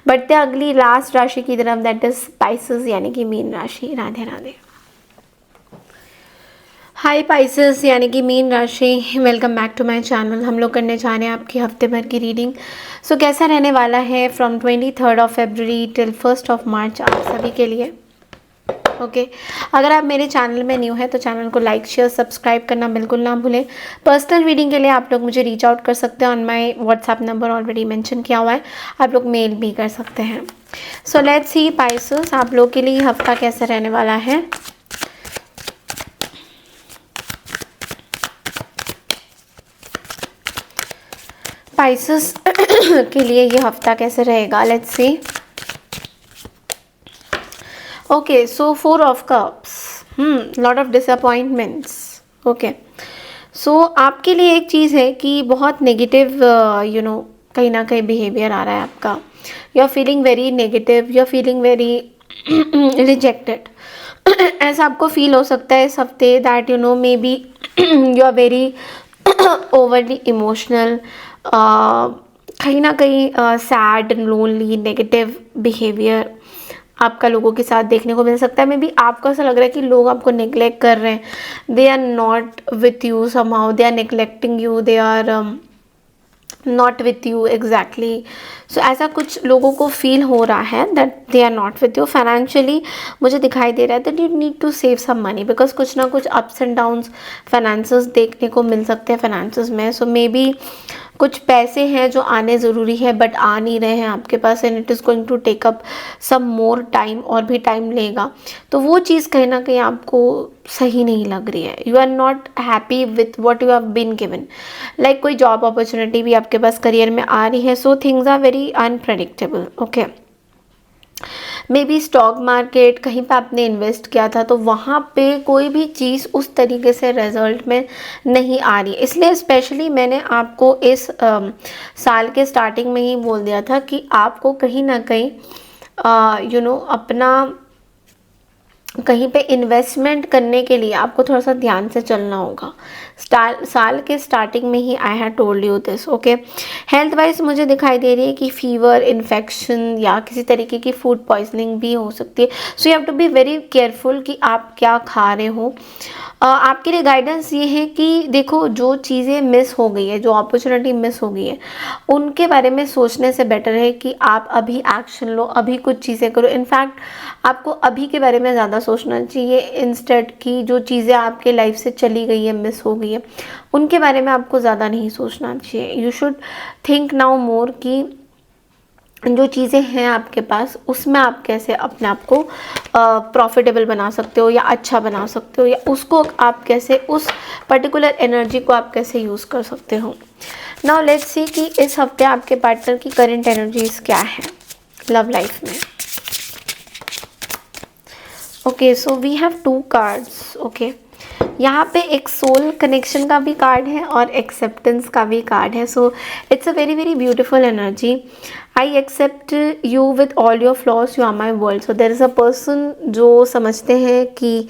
बढ़ते अगली लास्ट राशि की तरफ, दैट इज़ स्पाइसेस यानी कि मीन राशि। राधे राधे। हाय पाइसेस यानी कि मीन राशि, welcome back to my channel. हम लोग करने जा रहे हैं आपकी हफ्ते भर की रीडिंग। सो कैसा रहने वाला है from 23 of February till 1 of March आप सभी के लिए। ओके, अगर आप मेरे चैनल में न्यू है तो चैनल को लाइक शेयर सब्सक्राइब करना बिल्कुल ना भूलें। पर्सनल रीडिंग के लिए आप लोग मुझे रीच आउट कर सकते हैं, on my WhatsApp number already mention किया हुआ है, आप लोग मेल भी कर सकते हैं। सो लेट्स सी पाइसेस, आप लोग के लिए हफ्ता कैसा रहने वाला है। पाइसेस के लिए ये हफ्ता कैसे रहेगा, let's see. Okay, so 4 of cups, lot of disappointments. Okay, so आपके लिए एक चीज़ है कि बहुत नेगेटिव कहीं ना कहीं बिहेवियर आ रहा है आपका। You are feeling very negative, you are feeling very rejected, ऐसा आपको फील हो सकता है इस हफ्ते, that may B you are very overly emotional, कहीं ना कहीं सैड, लोनली, नेगेटिव बिहेवियर आपका लोगों के साथ देखने को मिल सकता है। मे बी आपको ऐसा लग रहा है कि लोग आपको नेग्लेक्ट कर रहे हैं, they are not with you somehow, they are neglecting you, they are not with you exactly. So ऐसा कुछ लोगों को फील हो रहा है that they are not with you. Financially मुझे दिखाई दे रहा है that you need to save some money, because कुछ ना कुछ अप्स एंड डाउन्स फाइनेंसेस देखने को मिल सकते हैं फाइनेंसेस में। सो मे बी कुछ पैसे हैं जो आने ज़रूरी है बट आ नहीं रहे हैं आपके पास, and it is going to take up some more time, और भी टाइम लेगा। तो वो चीज़ कहीं ना कहीं आपको सही नहीं लग रही है, you are not happy with what you have been given. Like कोई जॉब अपॉर्चुनिटी भी आपके पास करियर में आ रही है, so things are very unpredictable. Okay, may be stock market कहीं पे आपने इन्वेस्ट किया था, तो वहाँ पे कोई भी चीज़ उस तरीके से रिजल्ट में नहीं आ रही। इसलिए स्पेशली मैंने आपको इस साल के स्टार्टिंग में ही बोल दिया था कि आपको कहीं ना कहीं अपना कहीं पे इन्वेस्टमेंट करने के लिए आपको थोड़ा सा ध्यान से चलना होगा। साल के स्टार्टिंग में ही I have told you this, okay. Health wise मुझे दिखाई दे रही है कि फीवर, इन्फेक्शन या किसी तरीके की फूड पॉइजनिंग भी हो सकती है। So you have to be very careful कि आप क्या खा रहे हो। आपके लिए गाइडेंस ये है कि देखो, जो चीज़ें मिस हो गई है, जो अपॉर्चुनिटी मिस हो गई है, उनके बारे में सोचने से बेटर है कि आप अभी एक्शन लो, अभी कुछ चीज़ें करो। इनफैक्ट आपको अभी के बारे में ज़्यादा सोचना चाहिए इंस्टेड कि जो चीज़ें आपके लाइफ से चली गई है, मिस हो गई है, उनके बारे में आपको ज़्यादा नहीं सोचना चाहिए। You should think now more कि जो चीज़ें हैं आपके पास, उसमें आप कैसे अपने आप को प्रॉफिटेबल बना सकते हो या अच्छा बना सकते हो, या उसको आप कैसे, उस पर्टिकुलर एनर्जी को आप कैसे यूज़ कर सकते हो। नाउ लेट्स सी कि इस हफ्ते आपके पार्टनर की करंट एनर्जीज क्या है लव लाइफ में। Okay, so we have 2 cards, okay. यहाँ पे एक सोल कनेक्शन का भी कार्ड है और एक्सेप्टेंस का भी कार्ड है। So it's a very very beautiful energy. I accept you with all your flaws, you are my world. So there is a person जो समझते हैं कि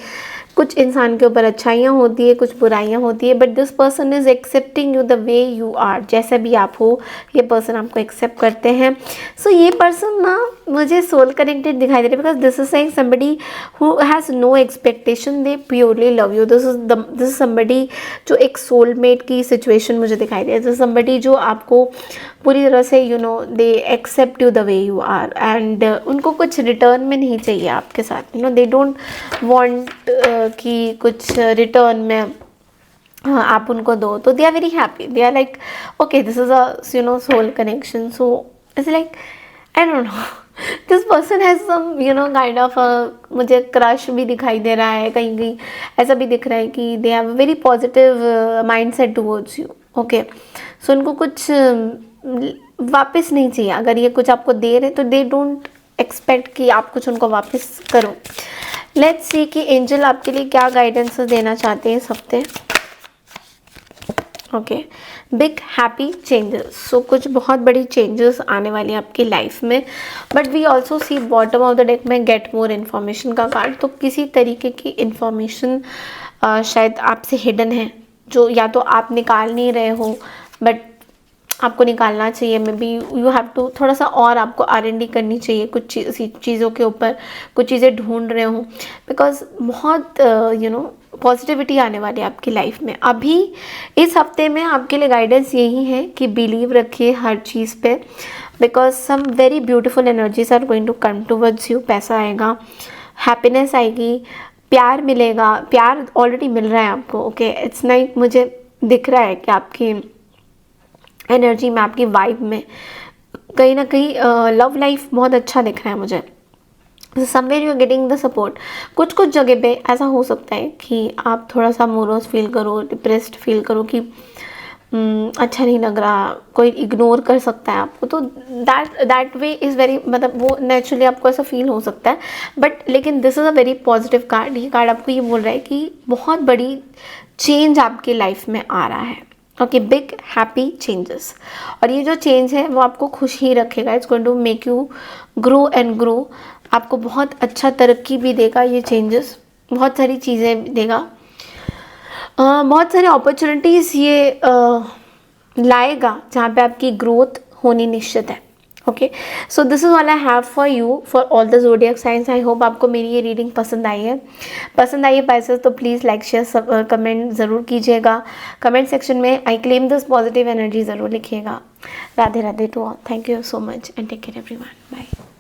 कुछ इंसान के ऊपर अच्छाइयाँ होती है, कुछ बुराइयाँ होती है, but this person is accepting you the way you are. जैसे भी आप हो, ये पर्सन आपको एक्सेप्ट करते हैं। सो ये पर्सन ना मुझे सोल कनेक्टेड दिखाई दे रही है, because this is like somebody who has no expectation, they purely love you. This is somebody जो एक सोलमेट की सिचुएशन मुझे दिखाई दे रही है। दिस इज समबडी जो आपको पूरी तरह से they accept you the way you are, and उनको कुछ रिटर्न में नहीं चाहिए आपके साथ। दे डोंट वांट कि कुछ रिटर्न में आप उनको दो, तो they are very happy. They are like okay, this is a soul connection. So it's like I don't know, this person has some kind of मुझे क्रश भी दिखाई दे रहा है, कहीं कहीं ऐसा भी दिख रहा है कि they have a very positive mind set towards you, okay. So उनको कुछ वापस नहीं चाहिए। अगर ये कुछ आपको दे रहे तो दे डोंट एक्सपेक्ट कि आप कुछ उनको वापस करो। लेट्स सी कि एंजल आपके लिए क्या गाइडेंस देना चाहते हैं इस हफ्ते। Okay, big happy changes. So कुछ बहुत बड़ी चेंजेस आने वाली है आपकी लाइफ में, but we also see bottom of the deck में गेट मोर इन्फॉर्मेशन का कार्ड। तो किसी तरीके की इन्फॉर्मेशन शायद आपसे हिडन है, जो या तो आप निकाल नहीं रहे हो, बट आपको निकालना चाहिए। May B you have to थोड़ा सा और आपको R&D करनी चाहिए कुछ चीज़ों के ऊपर, कुछ चीज़ें ढूंढ रहे हो, बिकॉज बहुत पॉजिटिविटी आने वाली है आपकी लाइफ में। अभी इस हफ्ते में आपके लिए गाइडेंस यही है कि बिलीव रखिए हर चीज़ पे, because some very beautiful energies are going to come towards you. पैसा आएगा, हैप्पीनेस आएगी, प्यार मिलेगा। प्यार ऑलरेडी मिल रहा है आपको, ओके। इट्स लाइक मुझे दिख रहा है कि आपकी एनर्जी में, आपकी वाइब में कहीं ना कहीं लव लाइफ बहुत अच्छा दिख रहा है मुझे। Somewhere you are getting the support. कुछ कुछ जगह पे ऐसा हो सकता है कि आप थोड़ा सा मोरोस फील करो, डिप्रेस्ड फील करो कि अच्छा नहीं लग रहा, कोई इग्नोर कर सकता है आपको, तो दैट वे इज़ वेरी, मतलब वो नेचुरली आपको ऐसा फील हो सकता है। बट लेकिन this is a very positive card. ये कार्ड आपको ये बोल रहा है कि बहुत बड़ी चेंज आपकी लाइफ में आ रहा है, ओके। बिग हैप्पी चेंजेस, और ये जो चेंज है वो आपको खुश ही रखेगा। It's going to make you grow and grow. आपको बहुत अच्छा तरक्की भी देगा ये चेंजेस, बहुत सारी चीज़ें देगा, बहुत सारी अपॉर्चुनिटीज़ ये लाएगा जहाँ पे आपकी ग्रोथ होनी निश्चित है, okay. So this is all I have for you for all the zodiac science. I hope आपको मेरी ये रीडिंग पसंद आई है। पसंद आई है पाइसेस तो प्लीज़ लाइक शेयर कमेंट ज़रूर कीजिएगा। कमेंट सेक्शन में I claim this positive energy ज़रूर लिखिएगा। Radhe Radhe to all. Thank you so much and take care everyone. Bye.